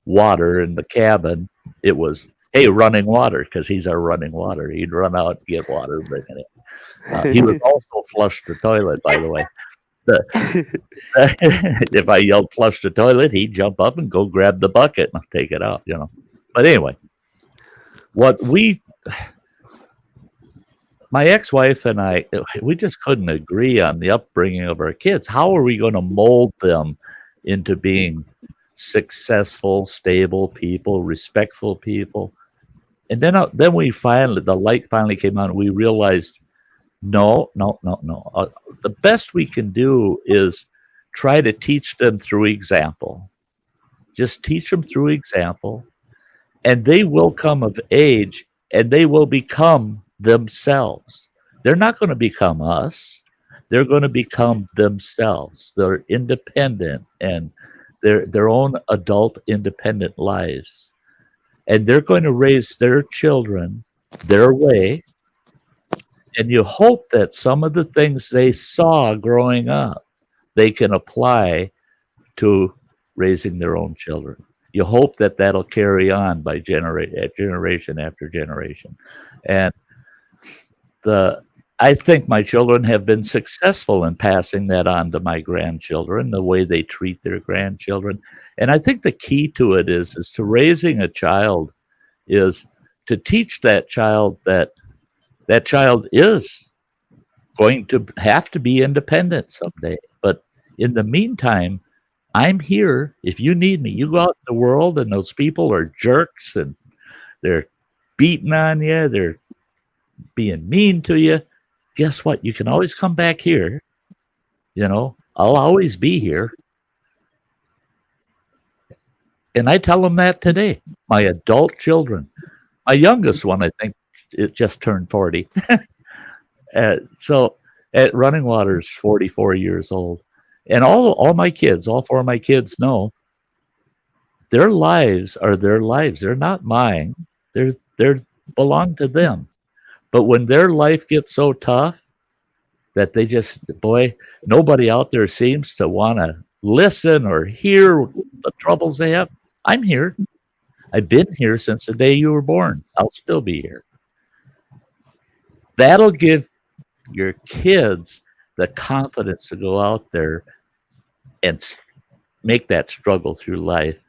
water in the cabin, it was, hey, running water, because he's our running water. He'd run out and get water, bring it in. He would also flush the toilet, by the way. If I yelled flush the toilet, he'd jump up and go grab the bucket and take it out, But anyway, my ex-wife and I, we just couldn't agree on the upbringing of our kids. How are we going to mold them into being successful, stable people, respectful people? And then the light finally came on. We realized, no. The best we can do is try to teach them through example. Just teach them through example, and they will come of age, and they will become themselves. They're not going to become us. They're going to become themselves. They're independent and their own adult independent lives. And they're going to raise their children their way. And you hope that some of the things they saw growing up, they can apply to raising their own children. You hope that that'll carry on by generation after generation. And I think my children have been successful in passing that on to my grandchildren, the way they treat their grandchildren. And I think the key to it is to raising a child is to teach that child that child is going to have to be independent someday. But in the meantime, I'm here. If you need me, you go out in the world and those people are jerks and they're beating on you. They're being mean to you. Guess what? You can always come back here You know, I'll always be here. And I tell them that today. My adult children, my youngest one, I think, it just turned 40. So at Running Water's 44 years old. And all my kids, all four of my kids know their lives are their lives. They're not mine. They're belong to them. But when their life gets so tough that they just, boy, nobody out there seems to want to listen or hear the troubles they have. I'm here. I've been here since the day you were born. I'll still be here. That'll give your kids the confidence to go out there and make that struggle through life,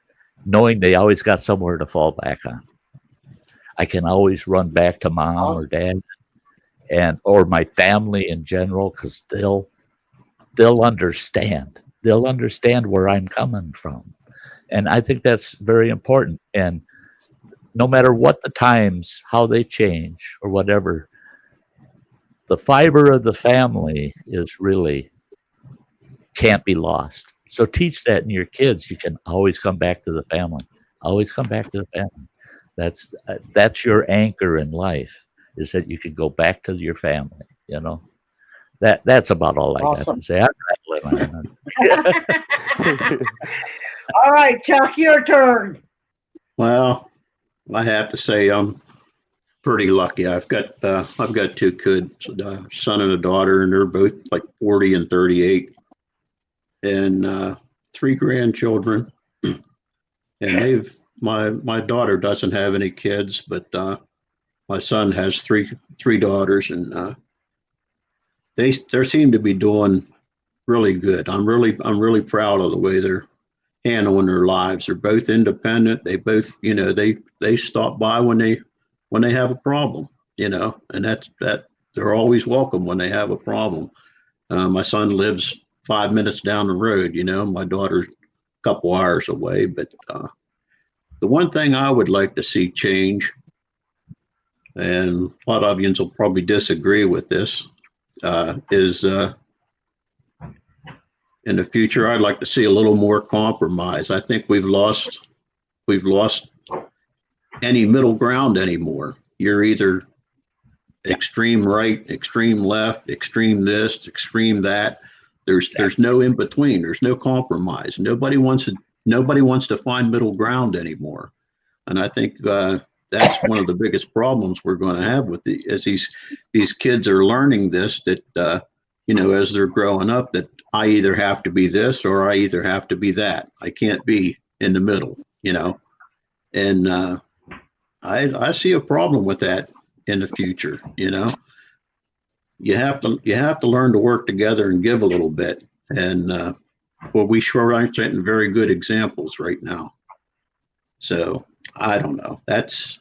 knowing they always got somewhere to fall back on. I can always run back to mom or dad or my family in general, because they'll understand. They'll understand where I'm coming from. And I think that's very important. And no matter what the times, how they change or whatever, the fiber of the family is really can't be lost. So teach that in your kids. You can always come back to the family. Always come back to the family. That's your anchor in life, is that you can go back to your family. You know, that's about all I got to say. All right, Chuck, your turn. Well, I have to say I'm pretty lucky. I've got two kids, a son and a daughter, and they're both like 40 and 38, and 3 grandchildren. And my daughter doesn't have any kids, but my son has three daughters, and they seem to be doing really good. I'm really proud of the way they're handling their lives. They're both independent. They both, they stop by when they have a problem, and that they're always welcome when they have a problem. My son lives 5 minutes down the road. My daughter's a couple hours away. But the one thing I would like to see change, and a lot of you will probably disagree with this, is in the future, I'd like to see a little more compromise. I think we've lost any middle ground anymore. You're either extreme right, extreme left, extreme this, extreme that. There's no in between. There's no compromise. Nobody wants to find middle ground anymore. And I think that's one of the biggest problems we're going to have as these kids are learning this, that as they're growing up, that I either have to be this or I either have to be that. I can't be in the middle, and I see a problem with that in the future. You have to learn to work together and give a little bit. And well, we sure aren't setting very good examples right now. So I don't know. That's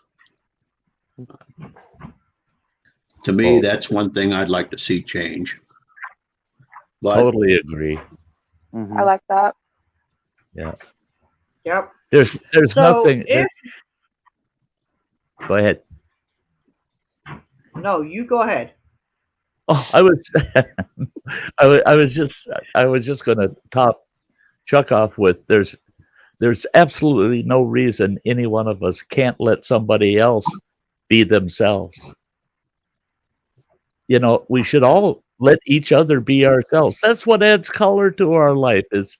to me, that's one thing I'd like to see change. But, totally agree. Mhm. I like that. Yeah. Yep. There's nothing. If, Go ahead. no, you go ahead. Oh, I was just going to top Chuck off with there's absolutely no reason any one of us can't let somebody else be themselves. We should all let each other be ourselves. That's what adds color to our life, is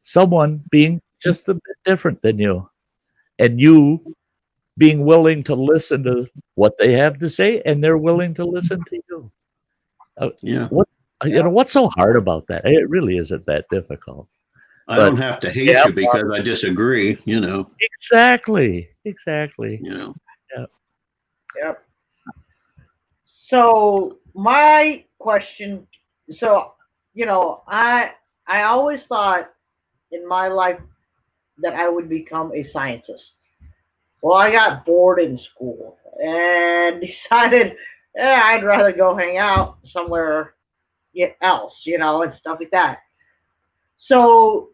someone being just a bit different than you, and you being willing to listen to what they have to say, and they're willing to listen to you. Yeah. What's so hard about that? It really isn't that difficult. I don't have to hate you because I disagree, Exactly. Yeah. Yep. So my question, I always thought in my life that I would become a scientist. Well, I got bored in school and decided I'd rather go hang out somewhere else, and stuff like that. So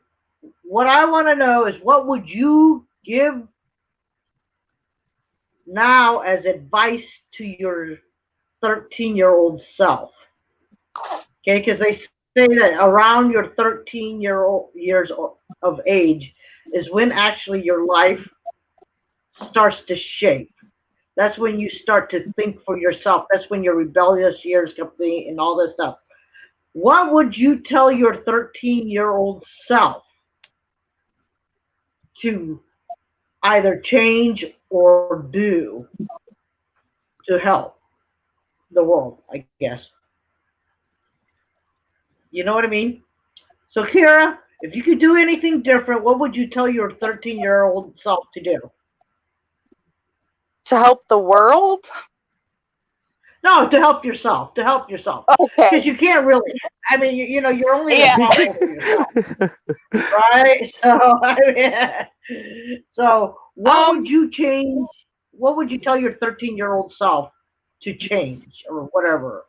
what I want to know is, what would you give now as advice to your 13-year-old self? Okay, because they say that around your 13 years of age is when actually your life starts to shape. That's when you start to think for yourself. That's when your rebellious years come in and all this stuff. What would you tell your 13-year-old self to either change or do to help the world, I guess? You know what I mean? So, Kira, if you could do anything different, what would you tell your 13-year-old self to do? To help the world? No, to help yourself. To help yourself. Okay. Because you can't really. I mean, you're only Yeah. responsible for yourself, right? So what would you change? What would you tell your 13-year-old self to change or whatever?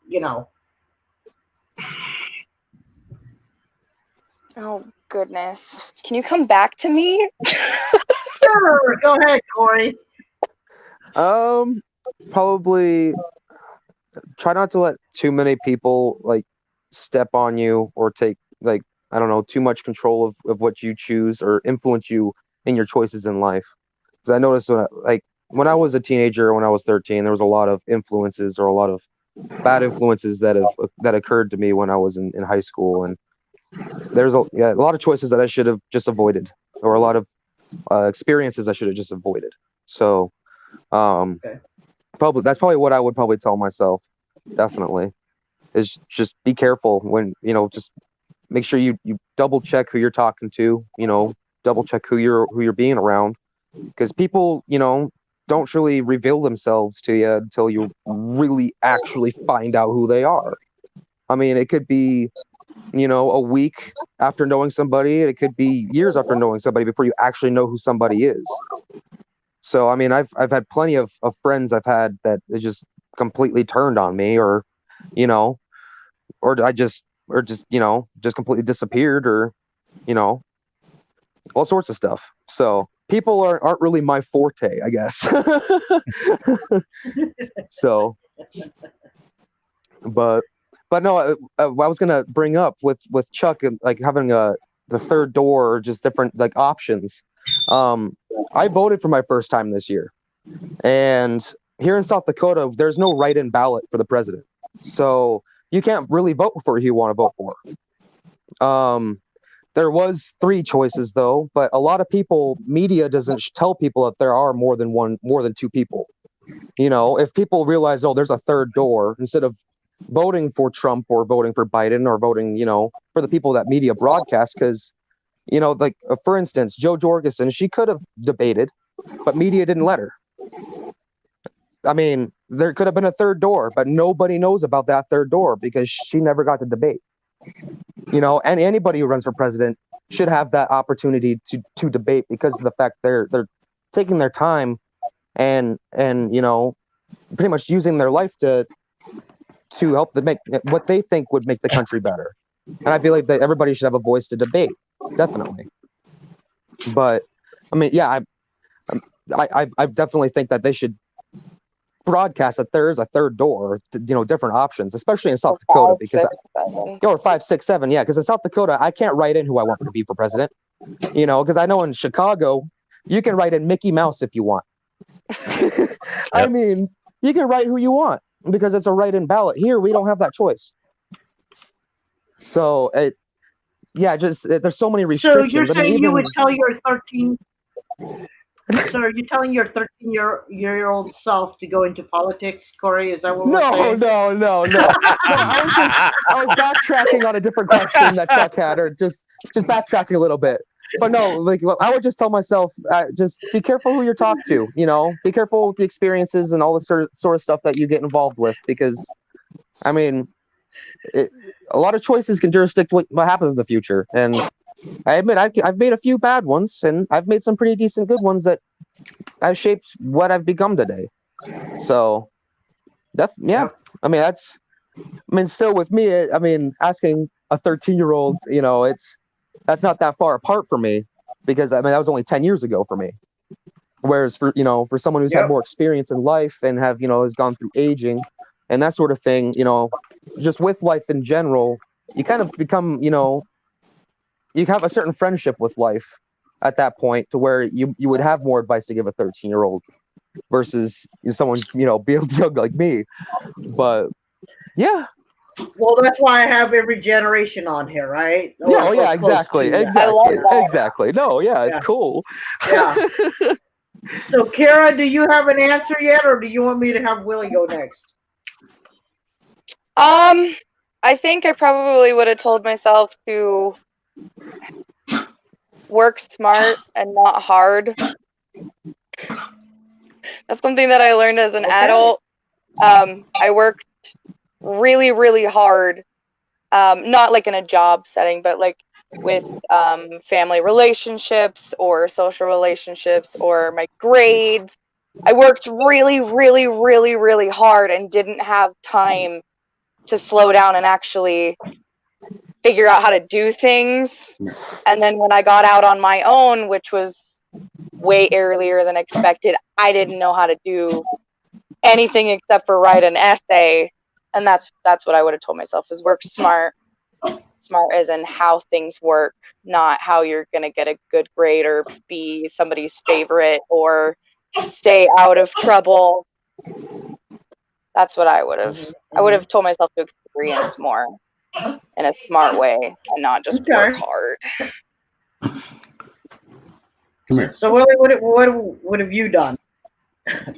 Oh goodness. Can you come back to me? Sure. Go ahead, Corey. Probably try not to let too many people like step on you or take like I don't know too much control of what you choose or influence you in your choices in life. Because I noticed when I was a teenager, when I was 13, there was a lot of influences or a lot of bad influences that occurred to me when I was in high school, and there's a lot of choices that I should have just avoided, or a lot of experiences I should have just avoided. So, Okay. that's probably what I would probably tell myself. Definitely, is just be careful when just make sure you double check who you're talking to. Double check who you're being around, because people don't really reveal themselves to you until you really actually find out who they are. I mean, it could be a week after knowing somebody, it could be years after knowing somebody before you actually know who somebody is. So I mean, I've had plenty of friends I've had that it just completely turned on me, or just completely disappeared, or all sorts of stuff. So people aren't really my forte, I guess. So, but no, I was gonna bring up with Chuck and like having the third door or just different like options. I voted for my first time this year, and here in South Dakota, there's no write-in ballot for the president, so you can't really vote for who you want to vote for. There was 3 choices though, but a lot of media doesn't tell people that there are more than 2 people. If people realize, oh, there's a third door, instead of voting for Trump or voting for Biden or voting, for the people that media broadcast, because, like for instance, Jo Jorgensen, she could have debated, but media didn't let her. I mean, there could have been a third door, but nobody knows about that third door because she never got to debate. And anybody who runs for president should have that opportunity to debate, because of the fact they're taking their time and pretty much using their life to help them make what they think would make the country better. And I feel like that everybody should have a voice to debate, definitely. But I mean, yeah, I definitely think that they should broadcast that there is a third door, different options, especially in South Dakota, because 5, 6, 7, yeah, because in South Dakota I can't write in who I want to be for president, because I know in Chicago you can write in Mickey Mouse if you want. Yep. I mean, you can write who you want because it's a write-in ballot. Here we don't have that choice. So there's so many restrictions. So you're saying you would tell your 13. So are you telling your 13-year-old self to go into politics, Corey? Is that what we're saying? No. I was backtracking on a different question that Chuck had, or just backtracking a little bit. But no, like I would just tell myself, just be careful who you're talking to. Be careful with the experiences and all the sort of stuff that you get involved with, because, I mean, a lot of choices can jurisdict what happens in the future. And I admit I've made a few bad ones, and I've made some pretty decent good ones that have shaped what I've become today. So, yeah. I mean, still with me, I mean, asking a 13-year-old, that's not that far apart for me, because I mean that was only 10 years ago for me. Whereas for someone who's had more experience in life and has gone through aging and that sort of thing, just with life in general, you kind of become, you have a certain friendship with life at that point to where you would have more advice to give a 13-year-old versus someone, be young like me. But yeah. Well, that's why I have every generation on here, right? Oh yeah, exactly. I love that. Exactly. No, yeah, it's cool. Yeah. So, Kara, do you have an answer yet, or do you want me to have Willie go next? I think I probably would have told myself to work smart and not hard. That's something that I learned as an adult. I worked really, really hard. Not like in a job setting, but like with family relationships or social relationships or my grades. I worked really, really, really, really hard and didn't have time to slow down and actually figure out how to do things. And then when I got out on my own, which was way earlier than expected, I didn't know how to do anything except for write an essay. And that's what I would have told myself, is work smart. Smart as in how things work, not how you're going to get a good grade or be somebody's favorite or stay out of trouble. That's what I would have. I would have told myself to experience more in a smart way and not just work hard. Come here. So, Willie, what have you done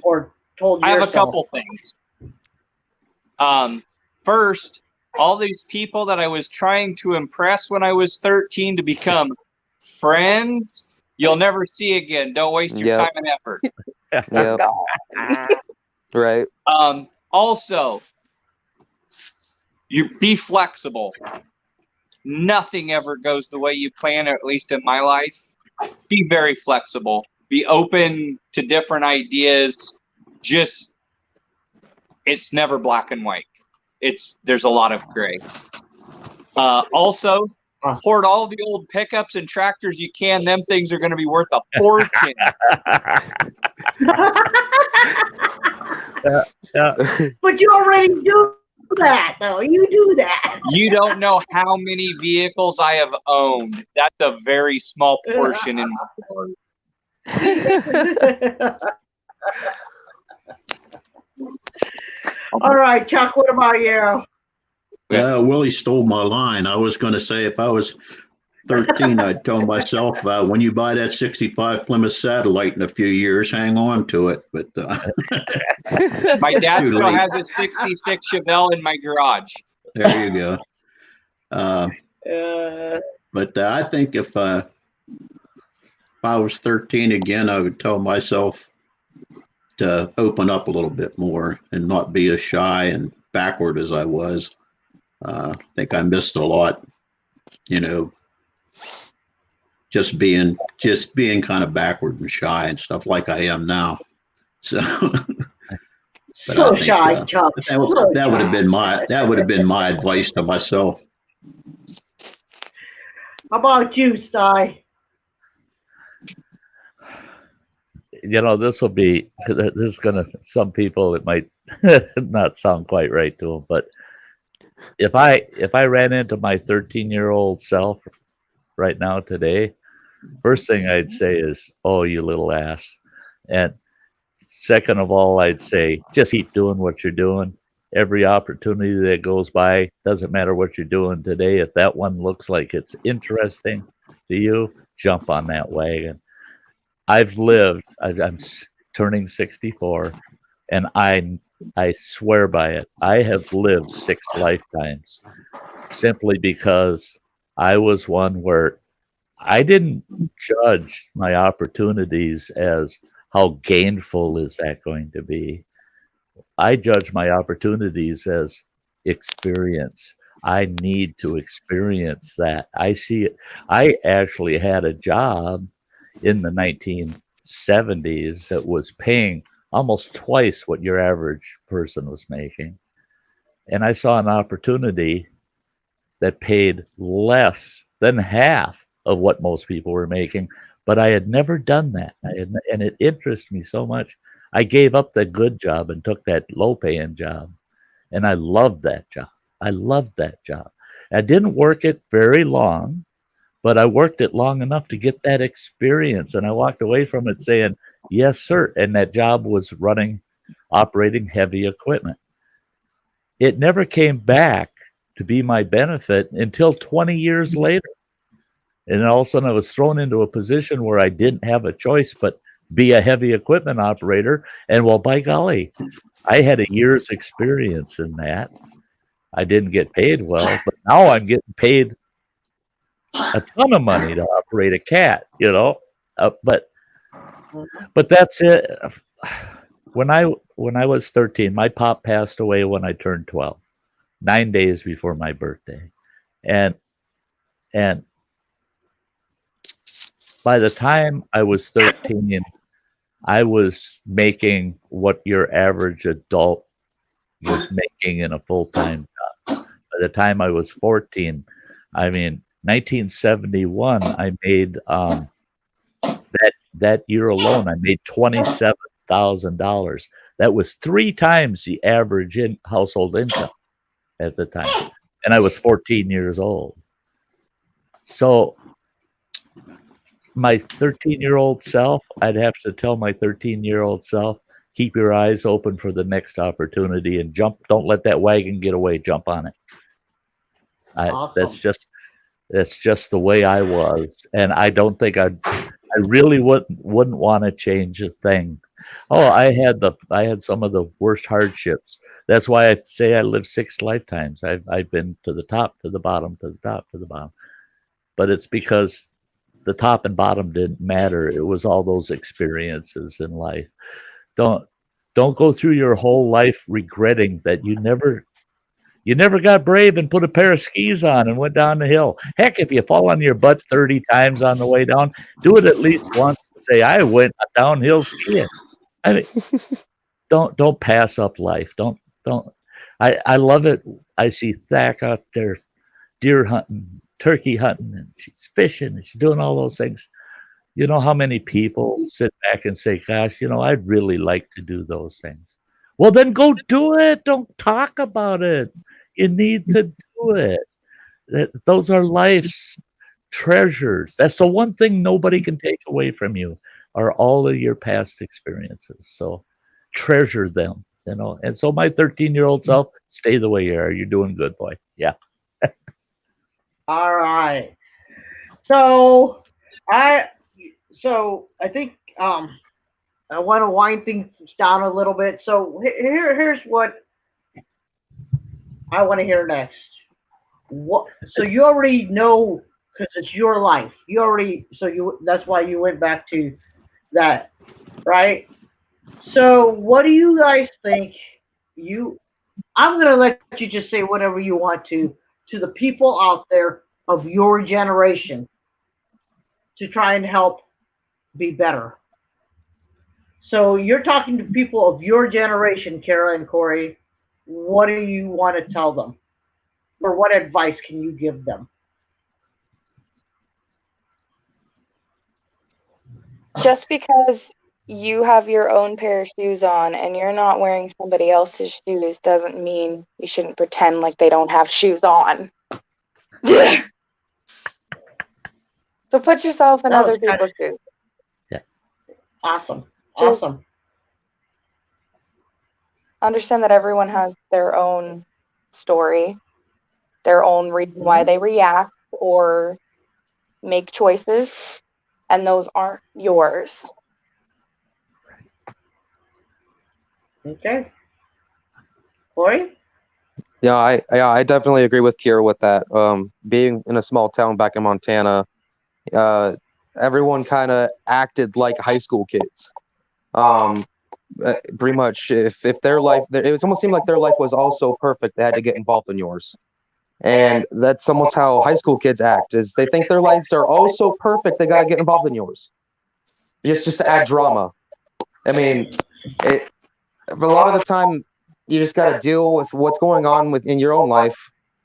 or told yourself? I have a couple things. First, all these people that I was trying to impress when I was 13 to become friends, you'll never see again. Don't waste your time and effort. Right. Also, you be flexible. Nothing ever goes the way you plan, or at least in my life. Be very flexible. Be open to different ideas. Just, it's never black and white. There's a lot of gray. Also, hoard all the old pickups and tractors you can. Them things are going to be worth a fortune. But you already do that, though. You do that. You don't know how many vehicles I have owned. That's a very small portion in my All right, Chuck, what about you? Willie stole my line. I was going to say if I was 13, I'd tell myself, when you buy that 65 Plymouth Satellite in a few years, hang on to it. But my dad still has a 66 Chevelle in my garage. There you go. But I think if I was 13 again, I would tell myself to open up a little bit more and not be as shy and backward as I was. I think I missed a lot, just being kind of backward and shy and stuff like I am now. So, but So I think, shy, Chuck. that would have been my advice to myself. How about you, Sty? This is gonna, some people it might not sound quite right to them, but if I ran into my 13-year-old self right now today, first thing I'd say is, "Oh, you little ass," and second of all, I'd say, just keep doing what you're doing. Every opportunity that goes by, doesn't matter what you're doing today. If that one looks like it's interesting to you, jump on that wagon. I'm turning 64, and I swear by it. I have lived 6 lifetimes simply because I was one where I didn't judge my opportunities as how gainful is that going to be. I judge my opportunities as experience. I need to experience that. I see it. I actually had a job in the 1970s that was paying almost twice what your average person was making. And I saw an opportunity that paid less than half of what most people were making, but I had never done that. And it interested me so much. I gave up the good job and took that low paying job. And I loved that job. I loved that job. I didn't work it very long, but I worked it long enough to get that experience. And I walked away from it saying, yes, sir. And that job was operating heavy equipment. It never came back to be my benefit until 20 years later. And then all of a sudden I was thrown into a position where I didn't have a choice but be a heavy equipment operator. And well, by golly, I had a year's experience in that. I didn't get paid well, but now I'm getting paid a ton of money to operate a cat, but that's it. When I was 13, my pop passed away when I turned 12, 9 days before my birthday. And by the time I was 13, I was making what your average adult was making in a full-time job. By the time I was 14, 1971, I made that year alone, I made $27,000. That was 3 times the average household income at the time, and I was 14 years old. So my 13-year-old self, I'd have to tell my 13-year-old self, keep your eyes open for the next opportunity and jump. Don't let that wagon get away. Jump on it. Awesome. That's just the way I was, and I don't think I really wouldn't want to change a thing. Oh, I had some of the worst hardships. That's why I say I lived 6 lifetimes. I've been to the top, to the bottom, to the top, to the bottom. But it's because the top and bottom didn't matter. It was all those experiences in life. Don't go through your whole life regretting that you never got brave and put a pair of skis on and went down the hill. Heck, if you fall on your butt 30 times on the way down, do it at least once to say, I went downhill skiing. Don't pass up life. Don't. I love it. I see Thack out there deer hunting, turkey hunting, and she's fishing and she's doing all those things. You know how many people sit back and say, gosh, I'd really like to do those things. Well, then go do it. Don't talk about it. You need to do it. Those are life's treasures. That's the one thing nobody can take away from you, are all of your past experiences. So treasure them, And so my 13-year-old self, stay the way you are. You're doing good, boy. Yeah. All right. So I think I want to wind things down a little bit. So here's what I want to hear next. So you already know, because it's your life. That's why you went back to that, right? So what do you guys think? I'm gonna let you just say whatever you want to the people out there of your generation to try and help be better. So you're talking to people of your generation, Kara and Corey. What do you want to tell them? Or what advice can you give them? Just because you have your own pair of shoes on and you're not wearing somebody else's shoes doesn't mean you shouldn't pretend like they don't have shoes on. So put yourself in other people's shoes. Yeah. Awesome. Just awesome. Understand that everyone has their own story, their own reason why they react or make choices, and those aren't yours. Okay. Corey? Yeah, I definitely agree with Kira with that. Being in a small town back in Montana, everyone kind of acted like high school kids. Pretty much, if their life, it almost seemed like their life was all so perfect, they had to get involved in yours. And that's almost how high school kids act, is they think their lives are all so perfect, they got to get involved in yours. Just to add drama. I mean, a lot of the time, you just got to deal with what's going on in your own life,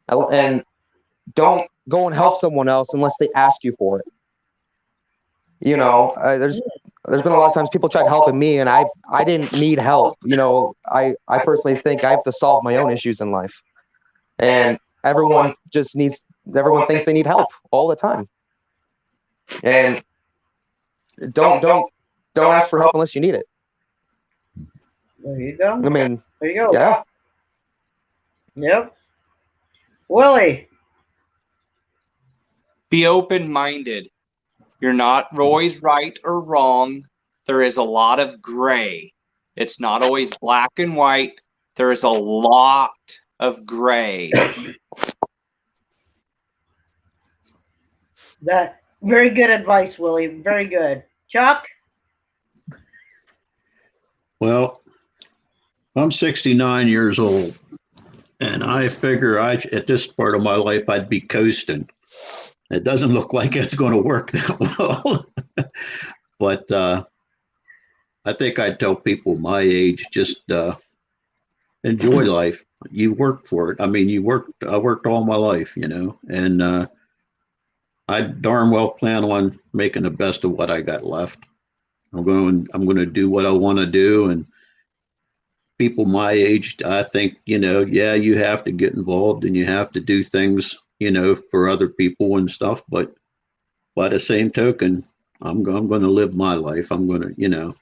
and don't go and help someone else unless they ask you for it. There's been a lot of times people tried helping me, and I didn't need help. I personally think I have to solve my own issues in life. And everyone thinks they need help all the time. And don't ask for help unless you need it. There you go. I mean, there you go. yeah. Yep. Willie. Be open-minded. You're not always right or wrong. There is a lot of gray. It's not always black and white. There is a lot of gray. That very good advice, Willie. Very good. Chuck? Well, I'm 69 years old, and I figure at this part of my life I'd be coasting. It doesn't look like it's going to work that well. But I think I'd tell people my age, just enjoy life. You worked for it. I mean, I worked all my life, and I darn well plan on making the best of what I got left. I'm going to do what I want to do, and people my age, I think, yeah, you have to get involved and you have to do things, for other people and stuff. But by the same token, I'm going to live my life. I'm going to,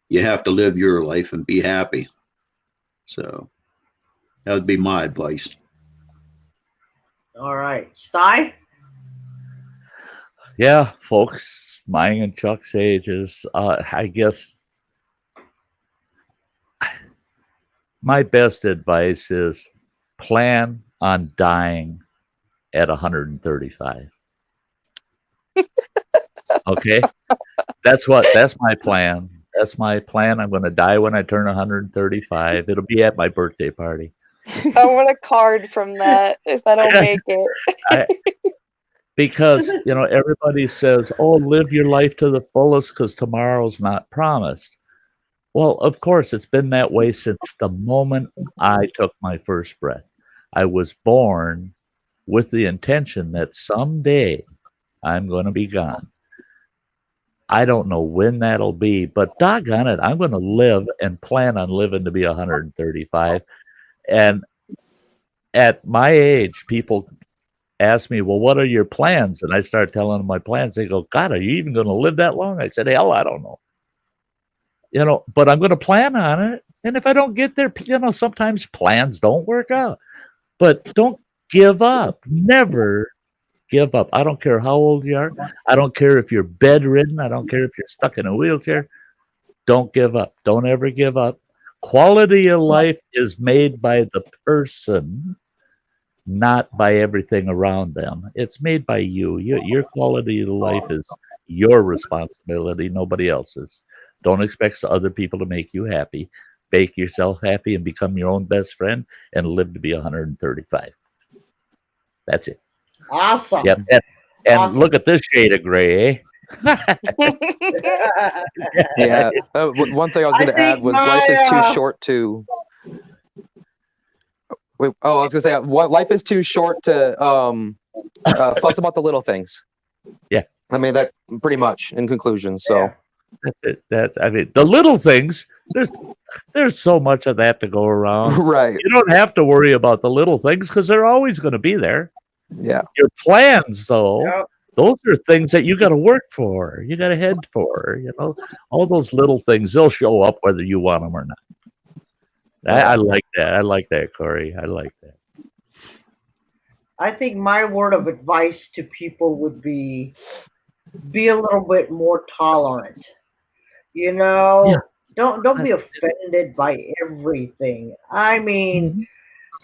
you have to live your life and be happy. So that would be my advice. All right. Sty? Yeah, folks, mine and Chuck's ages, I guess my best advice is plan on dying at 135. Okay? That's my plan. That's my plan. I'm going to die when I turn 135. It'll be at my birthday party. I want a card from that if I don't make it. Because, everybody says, oh, live your life to the fullest because tomorrow's not promised. Well, of course, it's been that way since the moment I took my first breath. I was born with the intention that someday I'm going to be gone. I don't know when that'll be, but doggone it, I'm going to live and plan on living to be 135. And at my age, people ask me, well, what are your plans? And I start telling them my plans. They go, God, are you even going to live that long? I said, hell, I don't know. But I'm going to plan on it. And if I don't get there, sometimes plans don't work out. But don't give up. Never give up. I don't care how old you are. I don't care if you're bedridden. I don't care if you're stuck in a wheelchair. Don't give up. Don't ever give up. Quality of life is made by the person, not by everything around them. It's made by you. Your quality of life is your responsibility, nobody else's. Don't expect other people to make you happy. Make yourself happy and become your own best friend and live to be 135. That's it. Awesome. Yep. And awesome. Look at this shade of gray, eh? Yeah. One thing I was going to add was life is too short to. Wait, I was going to say life is too short to fuss about the little things. Yeah. I mean that pretty much in conclusion. So. Yeah. That's it. The little things. There's so much of that to go around. Right. You don't have to worry about the little things because they're always going to be there. Yeah. Your plans, though, those are things that you got to work for. You got to head for. All those little things, they'll show up whether you want them or not. I like that. I like that, Corey. I like that. I think my word of advice to people would be a little bit more tolerant. Don't be offended by everything. I mean,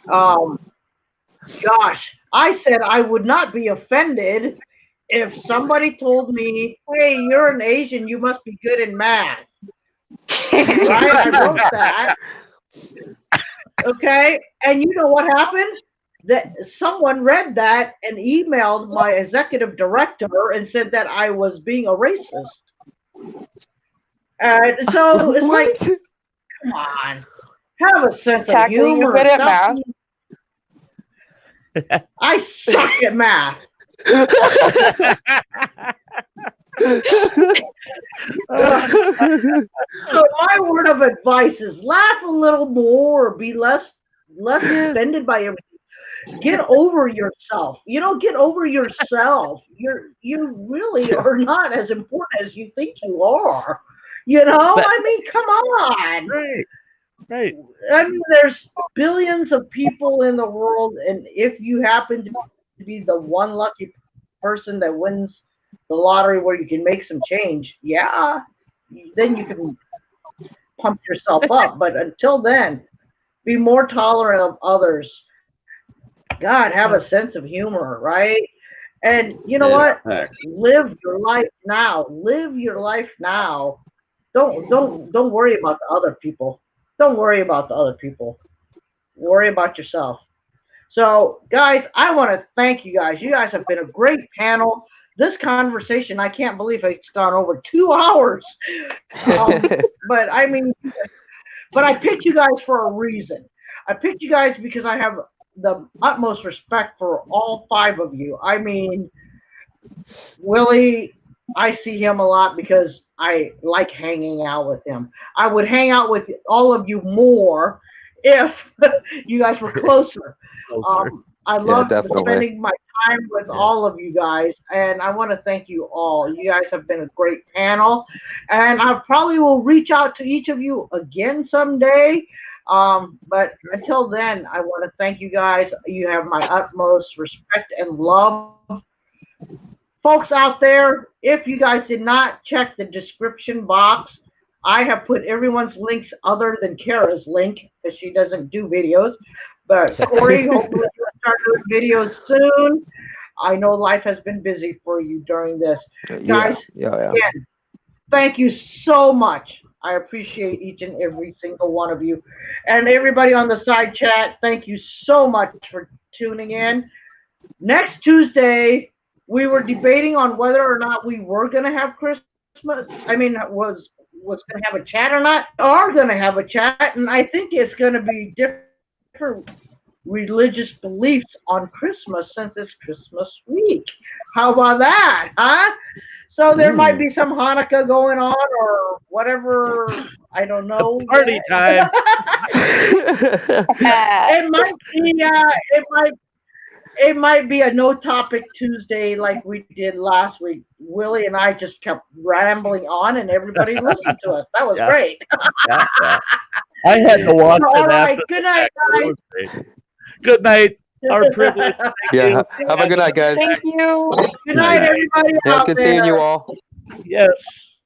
gosh, I said I would not be offended if somebody told me, hey, you're an Asian, you must be good in math. Right? I wrote that. Okay, and you know what happened? That someone read that and emailed my executive director and said that I was being a racist. So it's like, come on, have a sense of humor. You're good at math. I suck at math. So my word of advice is laugh a little more or be less offended by everything. Get over yourself. Get over yourself. You really are not as important as you think you are. I mean, come on. Right. I mean, there's billions of people in the world, and if you happen to be the one lucky person that wins the lottery where you can make some change, yeah, then you can pump yourself up. But until then, be more tolerant of others. God, have a sense of humor, right? And you know what? Live your life now. Live your life now. Don't worry about the other people. Don't worry about the other people. Worry about yourself. So, guys, I want to thank you guys. You guys have been a great panel. This conversation, I can't believe it's gone over 2 hours. But I mean, but I picked you guys for a reason. I picked you guys because I have the utmost respect for all 5 of you. I mean, Willie, I see him a lot because I like hanging out with him. I would hang out with all of you more if you guys were closer. I love spending my time with all of you guys, and I want to thank you all. You guys have been a great panel, and I probably will reach out to each of you again someday. But until then, I want to thank you guys. You have my utmost respect and love. Folks out there, if you guys did not check the description box, I have put everyone's links other than Kara's link because she doesn't do videos. But Corey, hopefully you'll start doing videos soon. I know life has been busy for you during this. Guys, again, thank you so much. I appreciate each and every single one of you. And everybody on the side chat, thank you so much for tuning in. Next Tuesday, we were debating on whether or not we were going to have Christmas. I mean, was going to have a chat or not. We are going to have a chat, and I think it's going to be different religious beliefs on Christmas since it's Christmas week. How about that, huh? So there might be some Hanukkah going on or whatever. I don't know. Party time. It might be a no topic Tuesday like we did last week. Willie and I just kept rambling on, and everybody listened to us. That was great. I had to watch it. All right. Good night, guys. Good night. Our privilege. Have a good night, guys. Thank you. Good night, everybody. It was good seeing you all. Yes.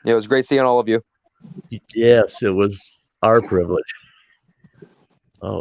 It was great seeing all of you. Yes, it was our privilege. Oh.